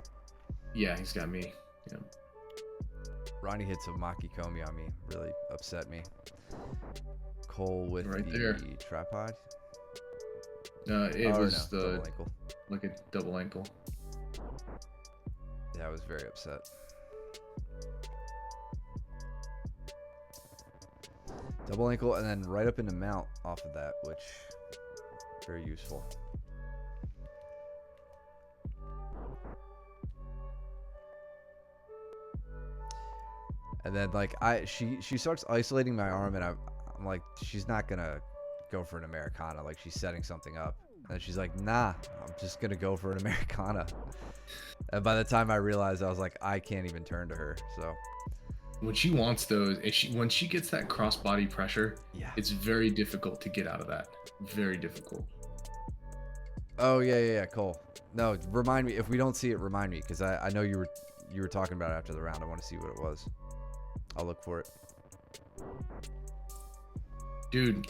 Yeah, he's got me. Yeah. Ronnie hits a Maki Komi on me. Really upset me. Cole with Right the there. tripod. It was no, the double ankle. like a double ankle. Yeah, I was very upset. Double ankle and then right up into mount off of that, which very useful. And then like she starts isolating my arm, and I'm like, she's not gonna go for an Americana, like she's setting something up. And she's like, nah, I'm just gonna go for an Americana. And by the time I realized, I was like, I can't even turn to her. So When she wants those, when she gets that cross body pressure, yeah. it's very difficult to get out of that. Very difficult. Oh yeah, Cole. No, remind me if we don't see it. Remind me, because I know you were talking about it after the round. I want to see what it was. I'll look for it. Dude,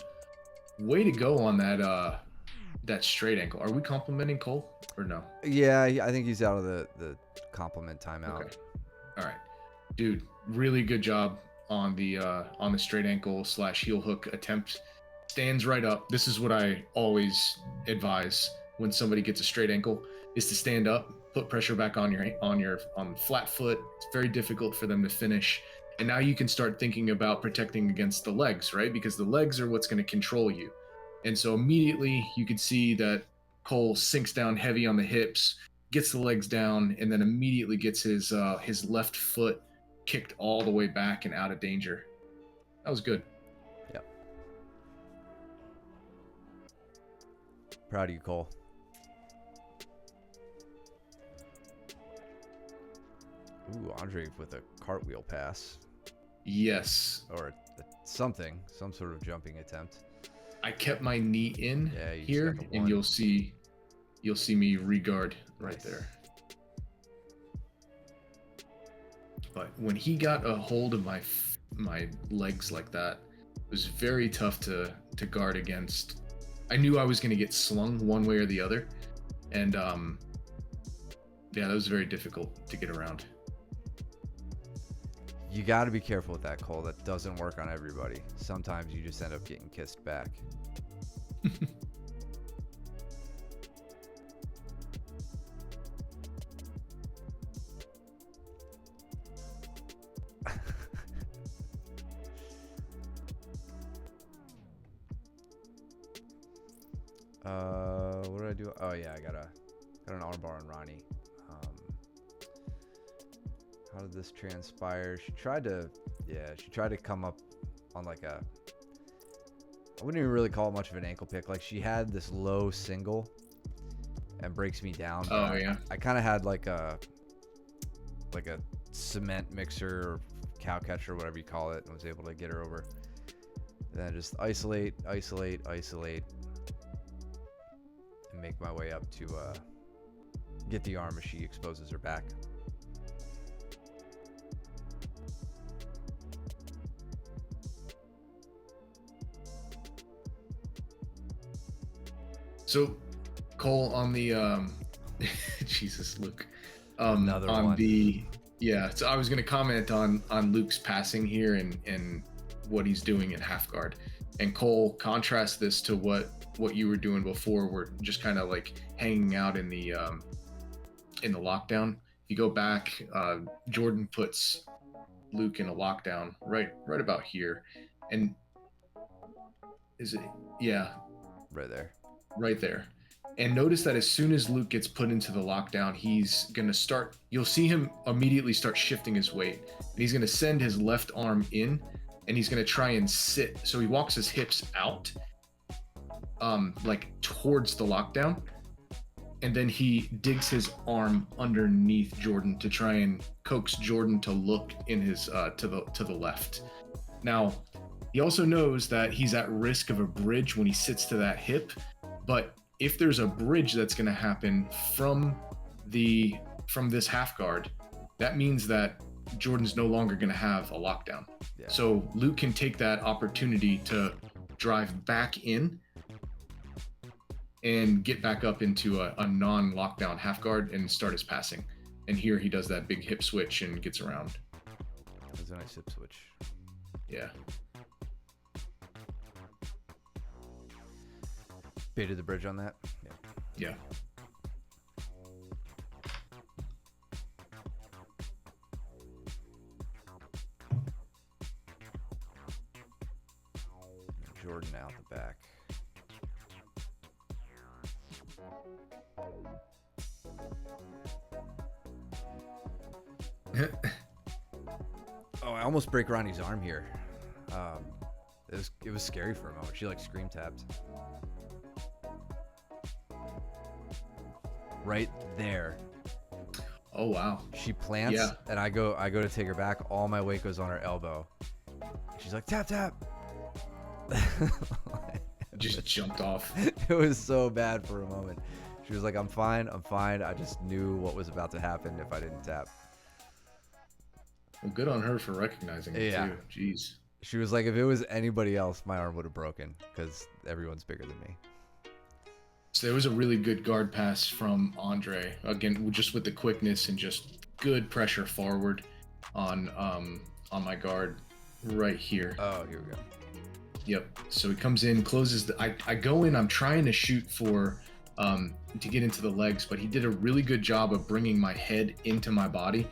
way to go on that that straight ankle. Are we complimenting Cole or no? Yeah, I think he's out of the compliment timeout. Okay. All right, dude. Really good job on the straight ankle / heel hook attempt. Stands right up. This is what I always advise when somebody gets a straight ankle, is to stand up, put pressure back on your flat foot. It's very difficult for them to finish. And now you can start thinking about protecting against the legs, right? Because the legs are what's going to control you. And so immediately you can see that Cole sinks down heavy on the hips, gets the legs down, and then immediately gets his left foot kicked all the way back and out of danger. That was good. Yeah. Proud of you, Cole. Ooh, Andre with a cartwheel pass. Yes. Or some sort of jumping attempt. I kept my knee in Yeah, you just here, got the and one. you'll see me regard right Nice. there. But when he got a hold of my legs like that, it was very tough to guard against. I knew I was going to get slung one way or the other, and yeah, that was very difficult to get around. You got to be careful with that, Cole. That doesn't work on everybody. Sometimes you just end up getting kissed back. What did I do? Oh yeah, I got an armbar on Ronnie. How did this transpire? She tried to come up on like a, I wouldn't even really call it much of an ankle pick. Like she had this low single and breaks me down. Oh yeah. I kind of had like a cement mixer or cow catcher, whatever you call it, and was able to get her over. And then just isolate, and make my way up to get the arm as she exposes her back. So, Cole, on the Jesus, Luke. Another on one. Yeah, so I was going to comment on Luke's passing here and what he's doing in half guard. And Cole, contrast this to what you were doing before. We're just kind of like hanging out in the lockdown. If you go back, Jordan puts Luke in a lockdown right about here, and is it? Yeah, right there. And notice that as soon as Luke gets put into the lockdown, he's going to start, you'll see him immediately start shifting his weight. And he's going to send his left arm in, and he's going to try and sit. So he walks his hips out, like towards the lockdown. And then he digs his arm underneath Jordan to try and coax Jordan to look in his, to the left. Now, he also knows that he's at risk of a bridge when he sits to that hip, but if there's a bridge that's going to happen from this half guard, that means that Jordan's no longer going to have a lockdown. Yeah. So Luke can take that opportunity to drive back in and get back up into a non-lockdown half guard and start his passing. And here he does that big hip switch and gets around. That's a nice hip switch. Yeah. Baited the bridge on that. Yeah. Jordan out the back. Oh, I almost break Ronnie's arm here. It was scary for a moment. She like scream tapped. Right there. Oh wow. She plants, yeah. And I go to take her back. All my weight goes on her elbow. She's like, tap tap. Just jumped off. It was so bad for a moment. She was like, I'm fine. I just knew what was about to happen if I didn't tap. Well, good on her for recognizing it too. Jeez. She was like, if it was anybody else, my arm would have broken because everyone's bigger than me. So there was a really good guard pass from Andre. Again, just with the quickness and just good pressure forward on my guard right here. Oh, here we go. Yep. So he comes in, closes the. I go in. I'm trying to shoot for to get into the legs, but he did a really good job of bringing my head into my body,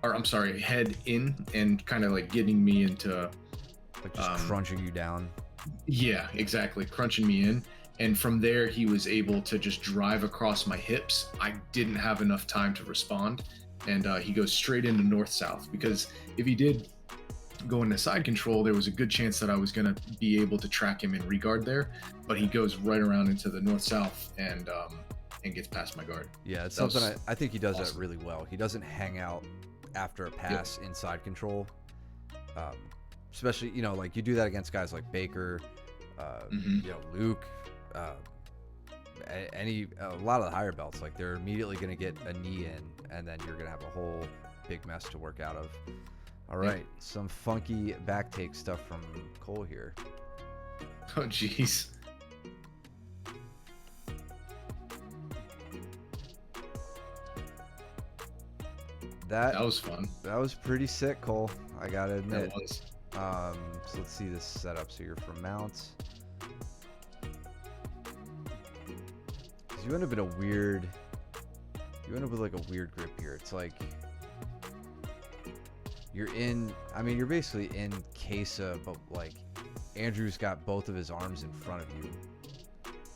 or I'm sorry, head in and kind of like getting me into. Like just crunching you down. Yeah, exactly, crunching me in. And from there, he was able to just drive across my hips. I didn't have enough time to respond. And he goes straight into north-south, because if he did go into side control, there was a good chance that I was going to be able to track him in regard there. But he goes right around into the north-south and gets past my guard. Yeah, it's something I think he does that really well. He doesn't hang out after a pass inside control. Especially, like you do that against guys like Baker, Hmm. Luke, uh, a lot of the higher belts, like they're immediately going to get a knee in, and then you're going to have a whole big mess to work out of. All right, some funky back take stuff from Cole here. Oh, jeez. That was fun. That was pretty sick, Cole. I gotta admit. That was. So let's see this setup. So you're for mounts. You end up in a weird. You end up with like a weird grip here. It's like you're in. I mean, you're basically in Kesa, but like Andrew's got both of his arms in front of you.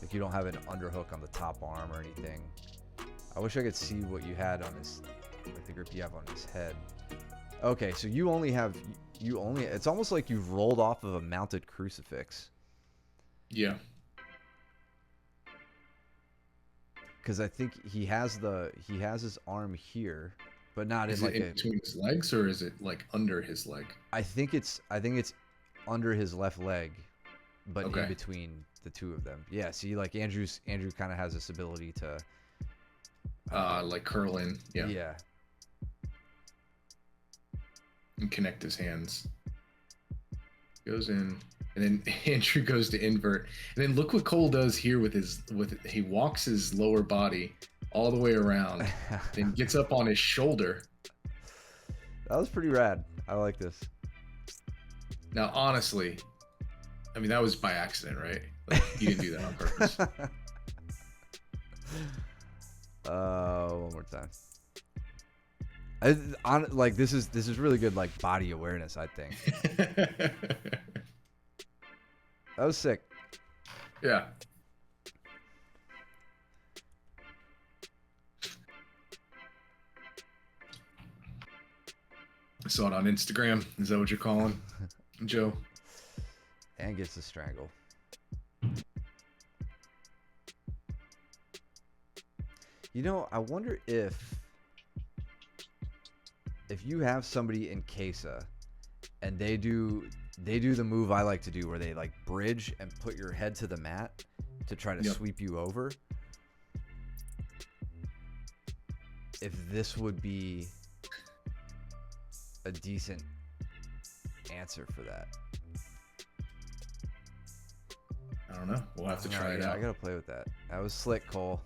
Like you don't have an underhook on the top arm or anything. I wish I could see what you had on his, like the grip you have on his head. Okay, so you only have, it's almost like you've rolled off of a mounted crucifix. Yeah. Because I think he has his arm here, but not Is in it like in between his legs, or is it like under his leg? I think it's under his left leg, but Okay. in between the two of them. Yeah, see, like Andrew kind of has this ability to Like curl in. Yeah. Yeah. And connect his hands. Goes in, and then Andrew goes to invert. And then look what Cole does here with he walks his lower body all the way around, then gets up on his shoulder. That was pretty rad. I like this. Now, honestly, I mean, that was by accident, right? Like, you didn't do that on purpose. One more time. Like this is really good, like body awareness, I think. That was sick. Yeah. I saw it on Instagram. Is that what you're calling, Joe? And gets the strangle. You know, I wonder if you have somebody in Kesa and they do the move I like to do where they like bridge and put your head to the mat to try to sweep you over. If this would be a decent answer for that. I don't know. We'll have to try it out. I gotta play with that. That was slick, Cole.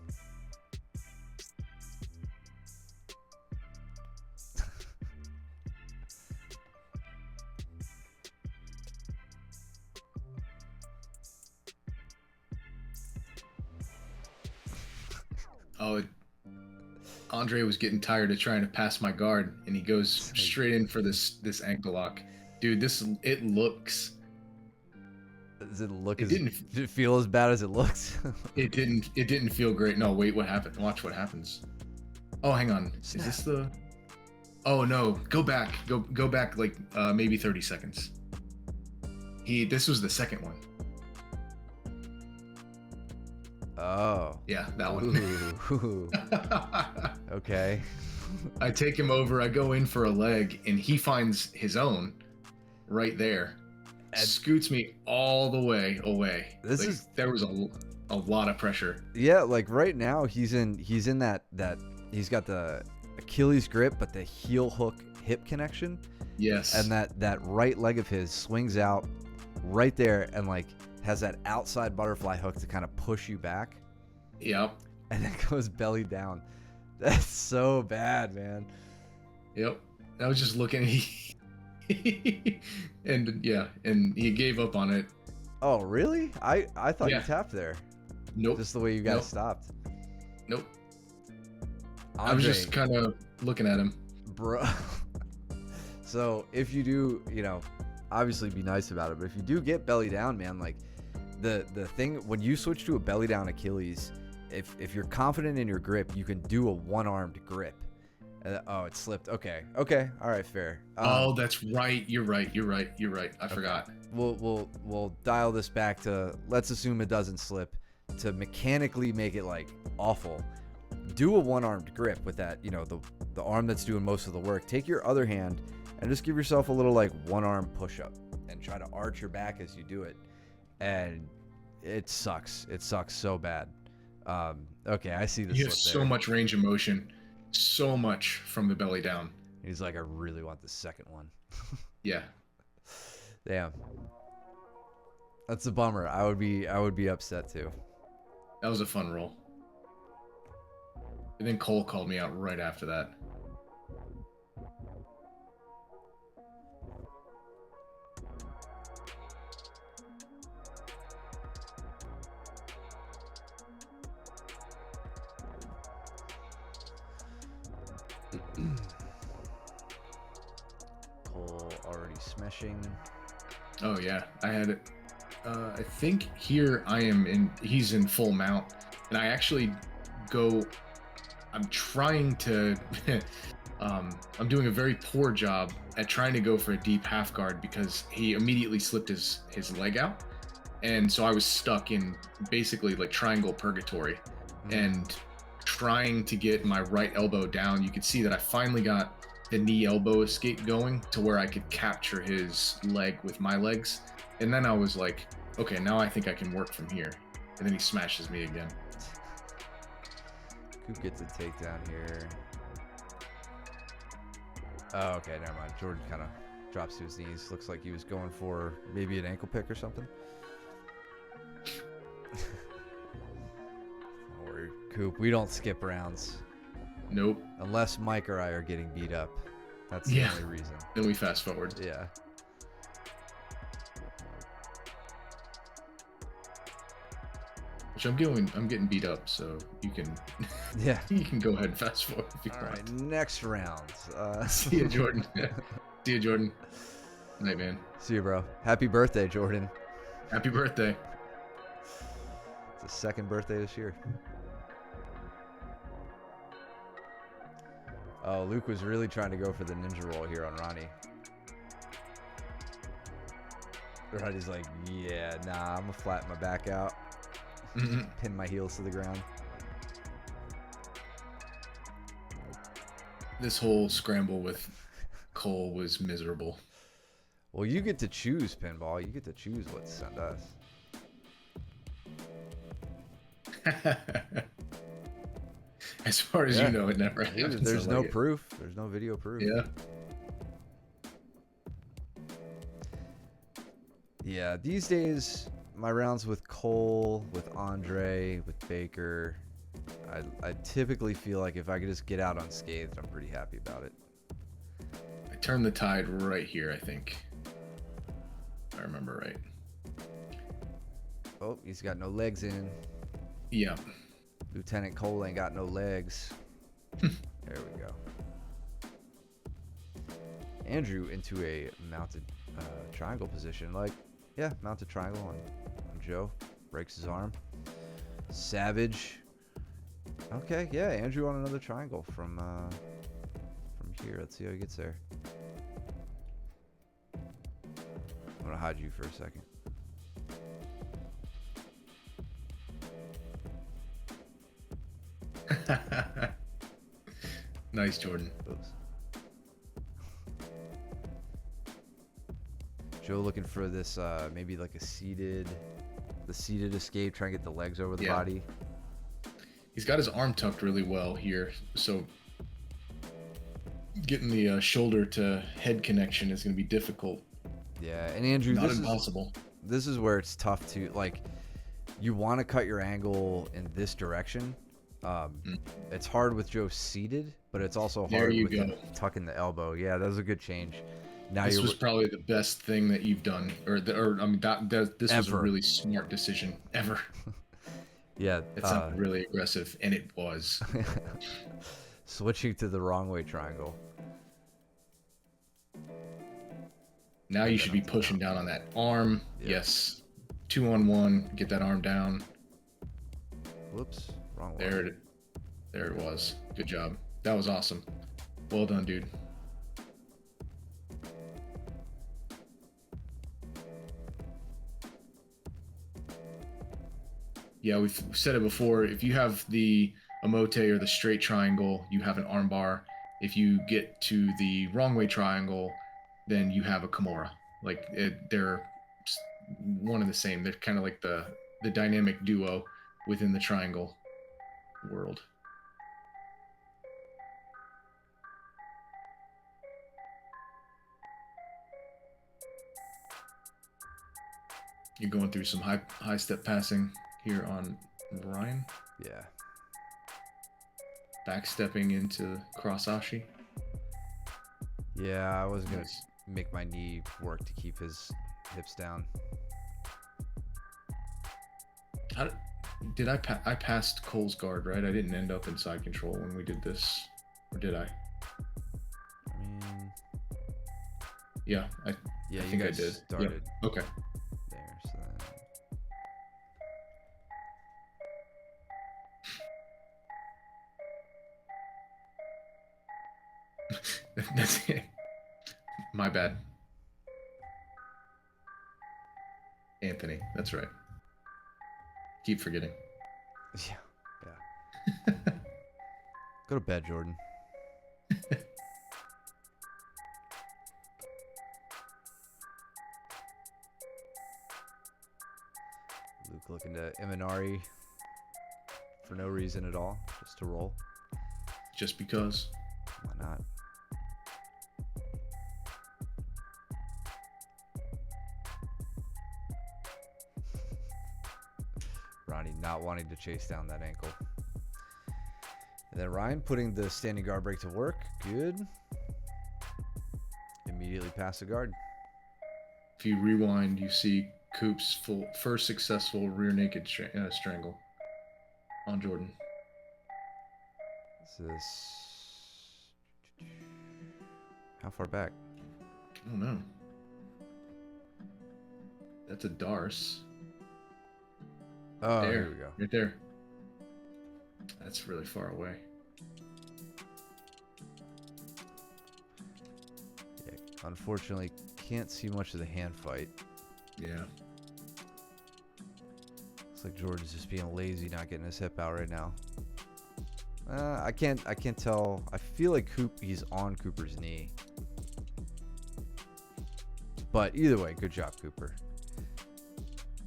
Oh, Andre was getting tired of trying to pass my guard, and he goes straight in for this ankle lock. Dude, it looks. Does it look? Did it feel as bad as it looks? It didn't feel great. No, wait, what happened? Watch what happens. Oh, hang on. Snap. Is this the? Oh no, go back. Go back like maybe 30 seconds. This was the second one. Oh. Yeah, that one. Ooh. Okay. I take him over, I go in for a leg, and he finds his own right there. Scoots me all the way away. There was a lot of pressure. Yeah, like right now he's in that he's got the Achilles grip but the heel hook hip connection. Yes. And that right leg of his swings out right there and like has that outside butterfly hook to kind of push you back. Yep. And then goes belly down. That's so bad, man. Yep. I was just looking and he gave up on it. Oh, really? I thought you tapped there. Nope. Just the way you guys stopped. Nope. Andre, I was just kind of looking at him. Bro. So if you do, obviously be nice about it, but if you do get belly down, man, like the thing when you switch to a belly down Achilles, if you're confident in your grip, you can do a one-armed grip. Oh, it slipped. Okay. All right, fair. Oh, that's right. You're right. I forgot. We'll dial this back to, let's assume it doesn't slip, to mechanically make it like awful. Do a one-armed grip with that, the arm that's doing most of the work. Take your other hand and just give yourself a little like one-arm push-up and try to arch your back as you do it. and it sucks. It sucks so bad. Okay, I see the You have slip so there. much range of motion, so much from the belly down. He's like, I really want the second one. Yeah, Damn, that's a bummer. I would be upset too. that was a fun roll. And then Cole called me out right after that. Cole already smashing. Oh yeah, I had it. I think here I am in. He's in full mount, and I actually go. I'm trying to. I'm doing a very poor job at trying to go for a deep half guard because he immediately slipped his leg out, and so I was stuck in basically like triangle purgatory, and trying to get my right elbow down. You could see that I finally got the knee elbow escape going to where I could capture his leg with my legs, and then I was like, okay, now I think I can work from here. And then he smashes me again. Who gets a takedown here? Oh, okay, never mind. Jordan kind of drops to his knees. Looks like he was going for maybe an ankle pick or something. Don't worry, Coop. We don't skip rounds. Nope. Unless Mike or I are getting beat up. That's the only reason. Then we fast forward. Yeah. Which I'm getting beat up, so you can Yeah. you can go ahead and fast forward if you All want. right, next round. See you, Jordan. See you, Jordan. Night, man. See you, bro. Happy birthday, Jordan. Happy birthday. It's his second birthday this year. Oh, Luke was really trying to go for the ninja roll here on Ronnie. Ronnie's like, yeah, nah, I'm gonna flatten my back out. Pin my heels to the ground. This whole scramble with Cole was miserable. Well, you get to choose, Pinball. You get to choose what to send us. As far as you know, it never happens. There's no like proof. There's no video proof. Yeah. Yeah, these days, my rounds with Cole, with Andre, with Baker, I typically feel like if I could just get out unscathed, I'm pretty happy about it. I turned the tide right here, I think. If I remember right. Oh, he's got no legs in. Yeah. Lieutenant Cole ain't got no legs. There we go. Andrew into a mounted triangle position. Like, yeah, mounted triangle on Joe. Breaks his arm. Savage. Okay, yeah, Andrew on another triangle from here. Let's see how he gets there. I'm gonna hide you for a second. Nice, Jordan. Oops. Joe looking for this maybe like the seated escape, trying to get the legs over the body. He's got his arm tucked really well here, so getting the shoulder to head connection is going to be difficult. Yeah, and Andrew, Not impossible. This is where it's tough to, like, you want to cut your angle in this direction. It's hard with Joe seated, but it's also hard with him tucking the elbow. Yeah, that was a good change. Now This was probably the best thing that you've done, this was a really smart decision ever. Yeah, It sounded really aggressive, and it was. Switching to the wrong way triangle. Now you should be pushing down on that arm. Yep. Yes. 2-on-1. Get that arm down. Whoops. Wrong one. There it was. Good job. That was awesome. Well done, dude. Yeah, we've said it before. If you have the emote or the straight triangle, you have an arm bar. If you get to the wrong way triangle, then you have a Kimura. Like they're one and the same. They're kind of like the dynamic duo within the triangle world. You're going through some high step passing here on Ryan. Yeah. Backstepping into cross-ashi. Yeah, I wasn't going to Nice. make my knee work to keep his hips down. How did I passed Cole's guard, right? I didn't end up in side control when we did this. Or did I? I mean, Yeah, I yeah, you think I guys did. started Yeah. Okay. there, so That's it. My bad. Anthony, that's right. Keep forgetting. yeah. Go to bed, Jordan. Luke looking to Imanari for no reason at all, just to roll. Just because. Why not? Ronnie not wanting to chase down that ankle. And then Ryan putting the standing guard break to work. Good. Immediately past the guard. If you rewind, you see Coop's first successful rear naked strangle on Jordan. This is... How far back? I don't know. That's a Darce. Oh, There. here we go. Right there. That's really far away. Yeah, unfortunately, can't see much of the hand fight. Yeah. Looks like Jordan's just being lazy, not getting his hip out right now. I can't tell. I feel like he's on Cooper's knee. But either way, good job, Cooper.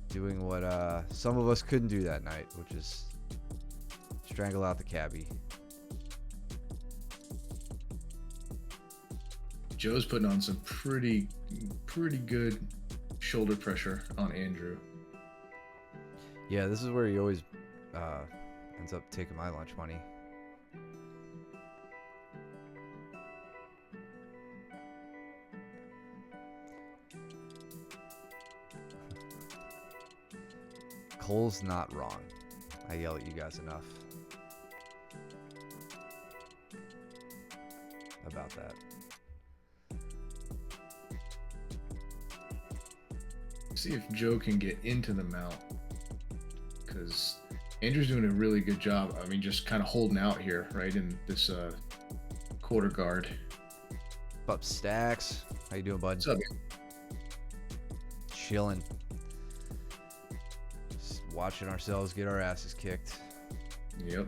Doing what some of us couldn't do that night, which is strangle out the cabbie. Joe's putting on some pretty good shoulder pressure on Andrew. Yeah, this is where he always ends up taking my lunch money. Cole's not wrong. I yell at you guys enough about that. See if Joe can get into the mount, because Andrew's doing a really good job. I mean, just kind of holding out here, right, in this quarter guard. Up Stacks, how you doing, bud? What's up? Chilling. Just watching ourselves get our asses kicked. Yep.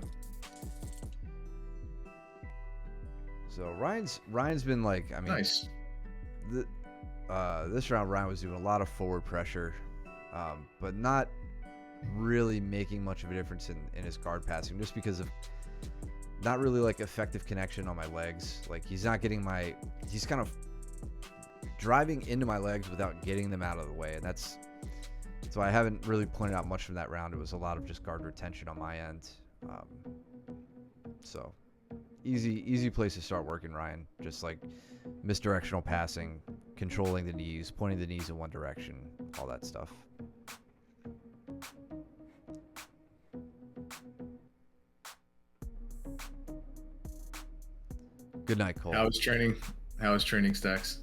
So Ryan's been like, I mean, Nice. This round Ryan was doing a lot of forward pressure, but not really making much of a difference in his guard passing, just because of not really like effective connection on my legs. Like he's not getting he's kind of driving into my legs without getting them out of the way, and that's why I haven't really pointed out much from that round. It was a lot of just guard retention on my end. So easy place to start working, Ryan. Just like misdirectional passing, controlling the knees, pointing the knees in one direction, all that stuff. Good night, Cole. How was training? How was training, Stacks?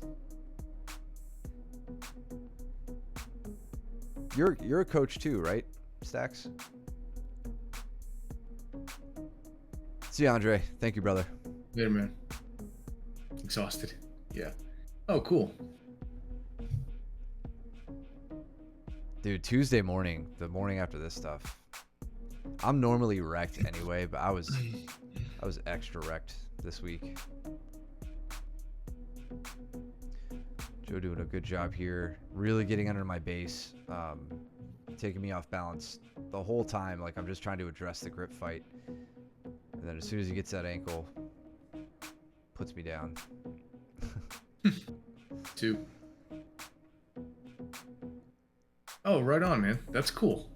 You're a coach too, right, Stacks? See you, Andre. Thank you, brother. Later, man. Exhausted. Yeah. Oh, cool. Dude, Tuesday morning, the morning after this stuff, I'm normally wrecked anyway, but I was extra wrecked this week. Joe doing a good job here, really getting under my base, taking me off balance the whole time. Like I'm just trying to address the grip fight, and then as soon as he gets that ankle, puts me down. 2. Oh, right on, man. That's cool.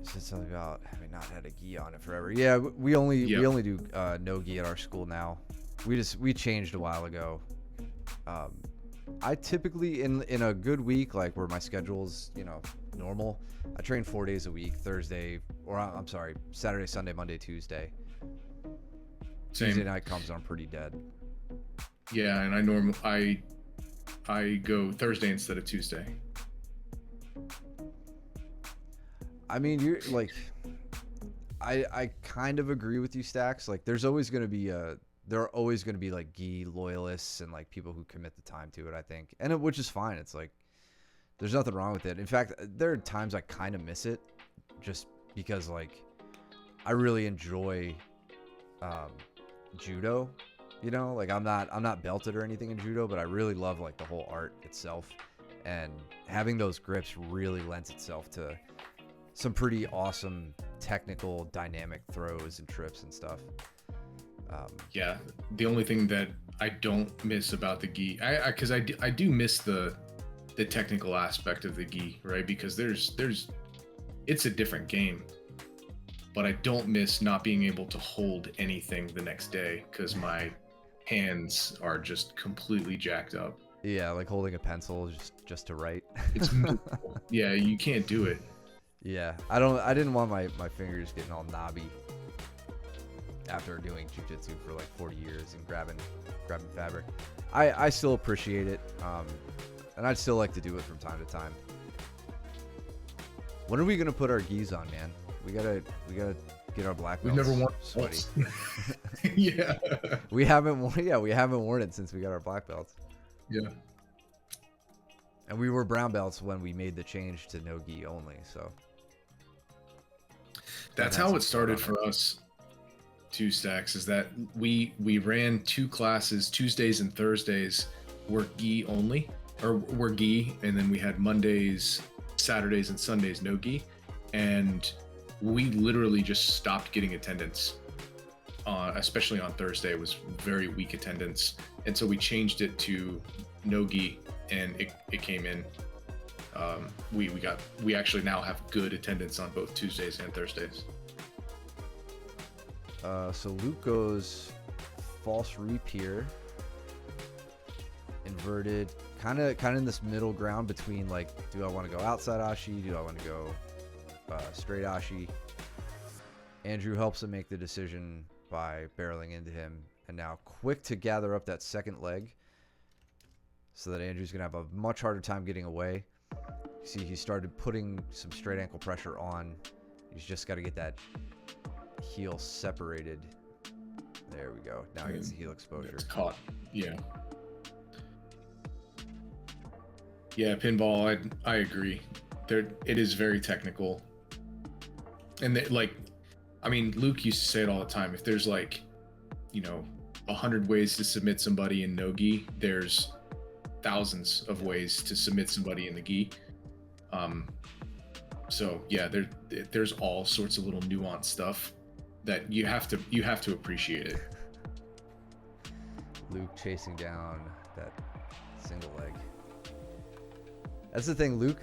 Said something about having not had a gi on it forever. Yeah, we only do no gi at our school now. We changed a while ago. I typically in a good week, like where my schedule's normal, I train 4 days a week. Saturday, Sunday, Monday, Tuesday. Same. Tuesday night comes on pretty dead. Yeah, and I go Thursday instead of Tuesday. I mean, you're like, I kind of agree with you, Stacks. Like, there are always going to be like gi loyalists and like people who commit the time to it, I think, which is fine. It's like there's nothing wrong with it. In fact, there are times I kind of miss it, just because like I really enjoy judo. Like I'm not belted or anything in judo, but I really love like the whole art itself, and having those grips really lends itself to some pretty awesome technical dynamic throws and trips and stuff. Yeah, the only thing that I don't miss about the gi, because I do miss the technical aspect of the gi, right? Because it's a different game, but I don't miss not being able to hold anything the next day because my hands are just completely jacked up. Yeah, like holding a pencil just to write. It's yeah, you can't do it. Yeah, I didn't want my fingers getting all knobby after doing jiu-jitsu for like 40 years and grabbing fabric. I still appreciate it, and I'd still like to do it from time to time. When are we gonna put our gis on, man? We gotta get our black belts. We've never worn sweaty. Yeah. We haven't worn it since we got our black belts. Yeah. And we were brown belts when we made the change to no gi only, so. That's how it started for us. 2 Stacks is that we ran 2 classes, Tuesdays and Thursdays were gi only, or were gi, and then we had Mondays, Saturdays, and Sundays no gi, and we literally just stopped getting attendance. Especially on Thursday, it was very weak attendance, and so we changed it to no gi, and it came in. We actually now have good attendance on both Tuesdays and Thursdays. So Luke goes false reap here, inverted, kind of in this middle ground between like, do I want to go outside ashi? Do I want to go straight ashi? Andrew helps him make the decision by barreling into him, and now quick to gather up that second leg, so that Andrew's gonna have a much harder time getting away. You see, he started putting some straight ankle pressure on. He's just got to get that heel separated. There we go. Now he gets the heel exposure. It's caught. Yeah. Yeah, pinball. I agree. It is very technical, and Luke used to say it all the time. If there's 100 ways to submit somebody in no gi, there's thousands of ways to submit somebody in the gi. So yeah, there's all sorts of little nuanced stuff that you have to appreciate it. Luke chasing down that single leg. That's the thing, Luke,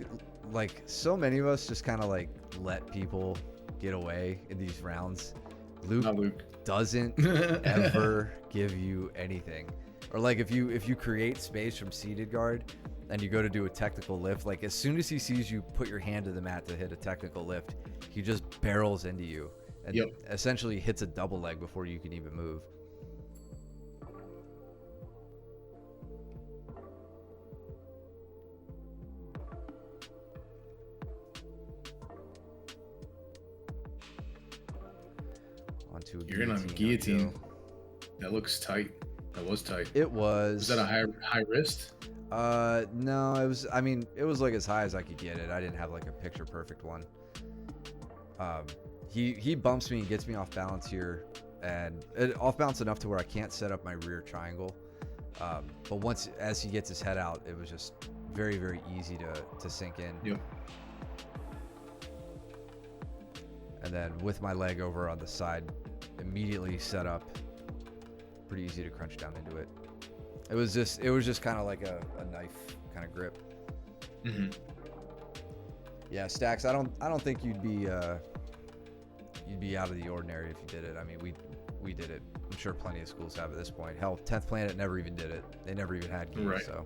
like so many of us just kind of like let people get away in these rounds. Luke doesn't ever give you anything. Or like if you create space from seated guard and you go to do a technical lift, like as soon as he sees you put your hand to the mat to hit a technical lift, he just barrels into you and essentially hits a double leg before you can even move. Onto a You're in on guillotine. That looks tight. That was tight. It was. Was that a high wrist? No, it was. I mean, it was like as high as I could get it. I didn't have like a picture perfect one. He bumps me and gets me off balance here, and off balance enough to where I can't set up my rear triangle. But as he gets his head out, it was just very, very easy to sink in. Yep. And then with my leg over on the side, immediately set up. Pretty easy to crunch down into it. It was just kind of like a knife kind of grip. Mm-hmm. Yeah, Stacks. I don't think you'd be out of the ordinary if you did it. I mean, we did it. I'm sure plenty of schools have at this point. Hell, 10th Planet never even did it. They never even had gi, right. So.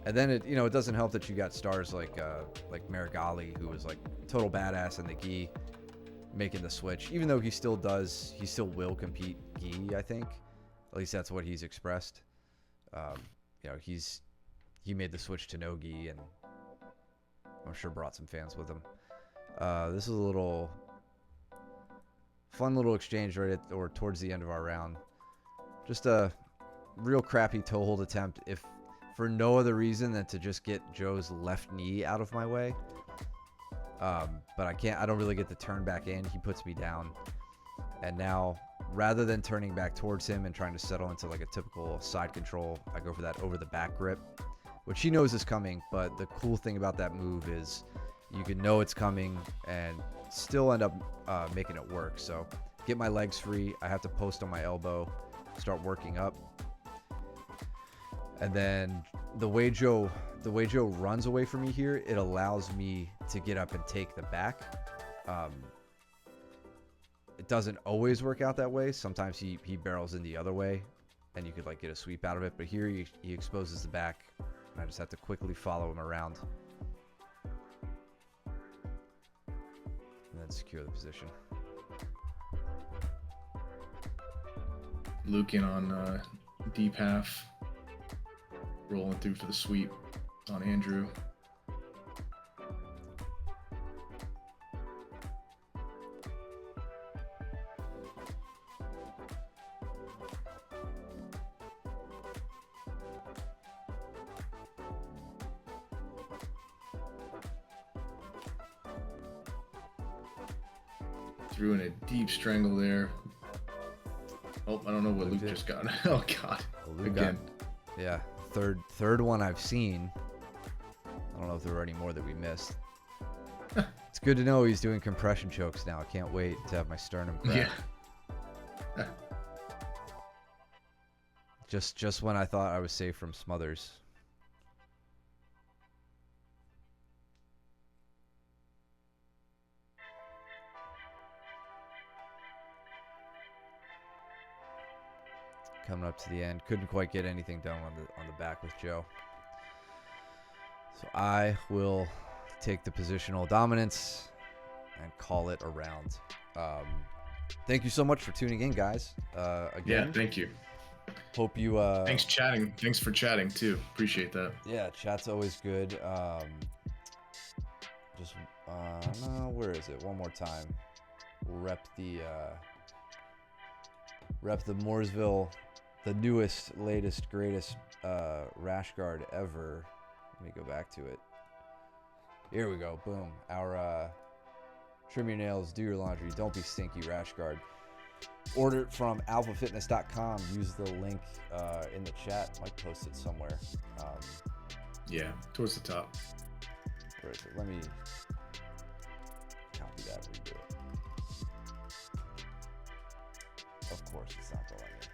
And then it doesn't help that you got stars like Marigali, who was like total badass in the gi, making the switch. Even though he still will compete gi, I think. At least that's what he's expressed. He made the switch to no gi, and I'm sure brought some fans with him. This is a fun little exchange towards the end of our round. Just a real crappy toe hold attempt, if for no other reason than to just get Joe's left knee out of my way. But I don't really get the turn back in. He puts me down. And now, rather than turning back towards him and trying to settle into like a typical side control, I go for that over the back grip, which he knows is coming. But the cool thing about that move is you can know it's coming and still end up making it work. So get my legs free. I have to post on my elbow, start working up. And then the way Joe runs away from me here, it allows me to get up and take the back. It doesn't always work out that way. Sometimes he barrels in the other way, and you could like get a sweep out of it. But here he exposes the back, and I just have to quickly follow him around and then secure the position. Luke in on deep half, rolling through for the sweep on Andrew. Threw in a deep strangle there. Oh, I don't know what Luke just got. Oh God! Again. Yeah, third one I've seen. I don't know if there were any more that we missed. It's good to know he's doing compression chokes now. I can't wait to have my sternum crack. Yeah. Just when I thought I was safe from Smothers. Coming up to the end, couldn't quite get anything done on the back with Joe. So I will take the positional dominance and call it a round. Thank you so much for tuning in, guys. Again, Yeah, thank you. Hope you. Thanks chatting. Thanks for chatting too. Appreciate that. Yeah, chat's always good. Where is it? One more time. We'll rep the Mooresville, the newest, latest, greatest rash guard ever. Let me go back to it. Here we go. Boom. Our trim your nails, do your laundry, don't be stinky rash guard. Order it from alphafitness.com. Use the link in the chat. Might post it somewhere. Yeah, towards the top. Where is it? Let me copy that, redo it. Of course, it's not going in.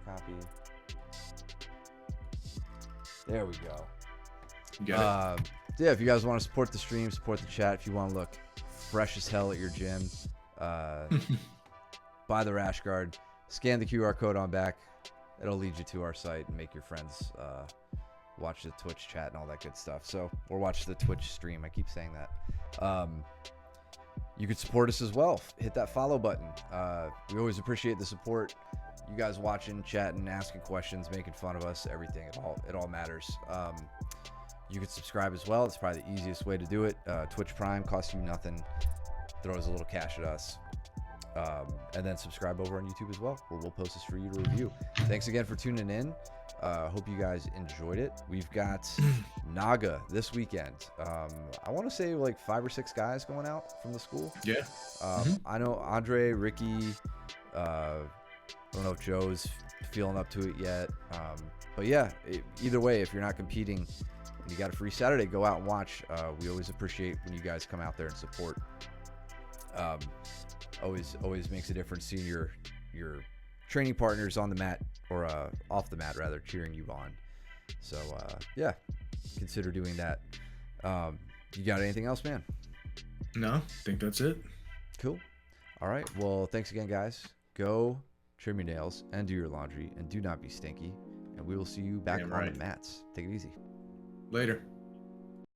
Copy. There we go. You got it. Yeah, if you guys want to support the stream, support the chat. If you want to look fresh as hell at your gym, buy the rash guard. Scan the QR code on back. It'll lead you to our site and make your friends watch the Twitch chat and all that good stuff. So, or watch the Twitch stream. I keep saying that. You could support us as well. Hit that follow button. We always appreciate the support. You guys watching, chatting, asking questions, making fun of us, everything. It all matters. You could subscribe as well. It's probably the easiest way to do it. Twitch Prime costs you nothing. Throws a little cash at us. And then subscribe over on YouTube as well, where we'll post this for you to review. Thanks again for tuning in. Hope you guys enjoyed it. We've got Naga this weekend. I want to say like 5 or 6 guys going out from the school. Yeah. I know Andre, Ricky. I don't know if Joe's feeling up to it yet. But yeah, either way, if you're not competing and you got a free Saturday, go out and watch. We always appreciate when you guys come out there and support. Always makes a difference seeing your training partners on the mat, or off the mat rather, cheering you on. So yeah, consider doing that. You got anything else, man? No, I think that's it. Cool. All right. Well, thanks again, guys. Go trim your nails and do your laundry, and do not be stinky. And we will see you back on the mats. Take it easy. Later.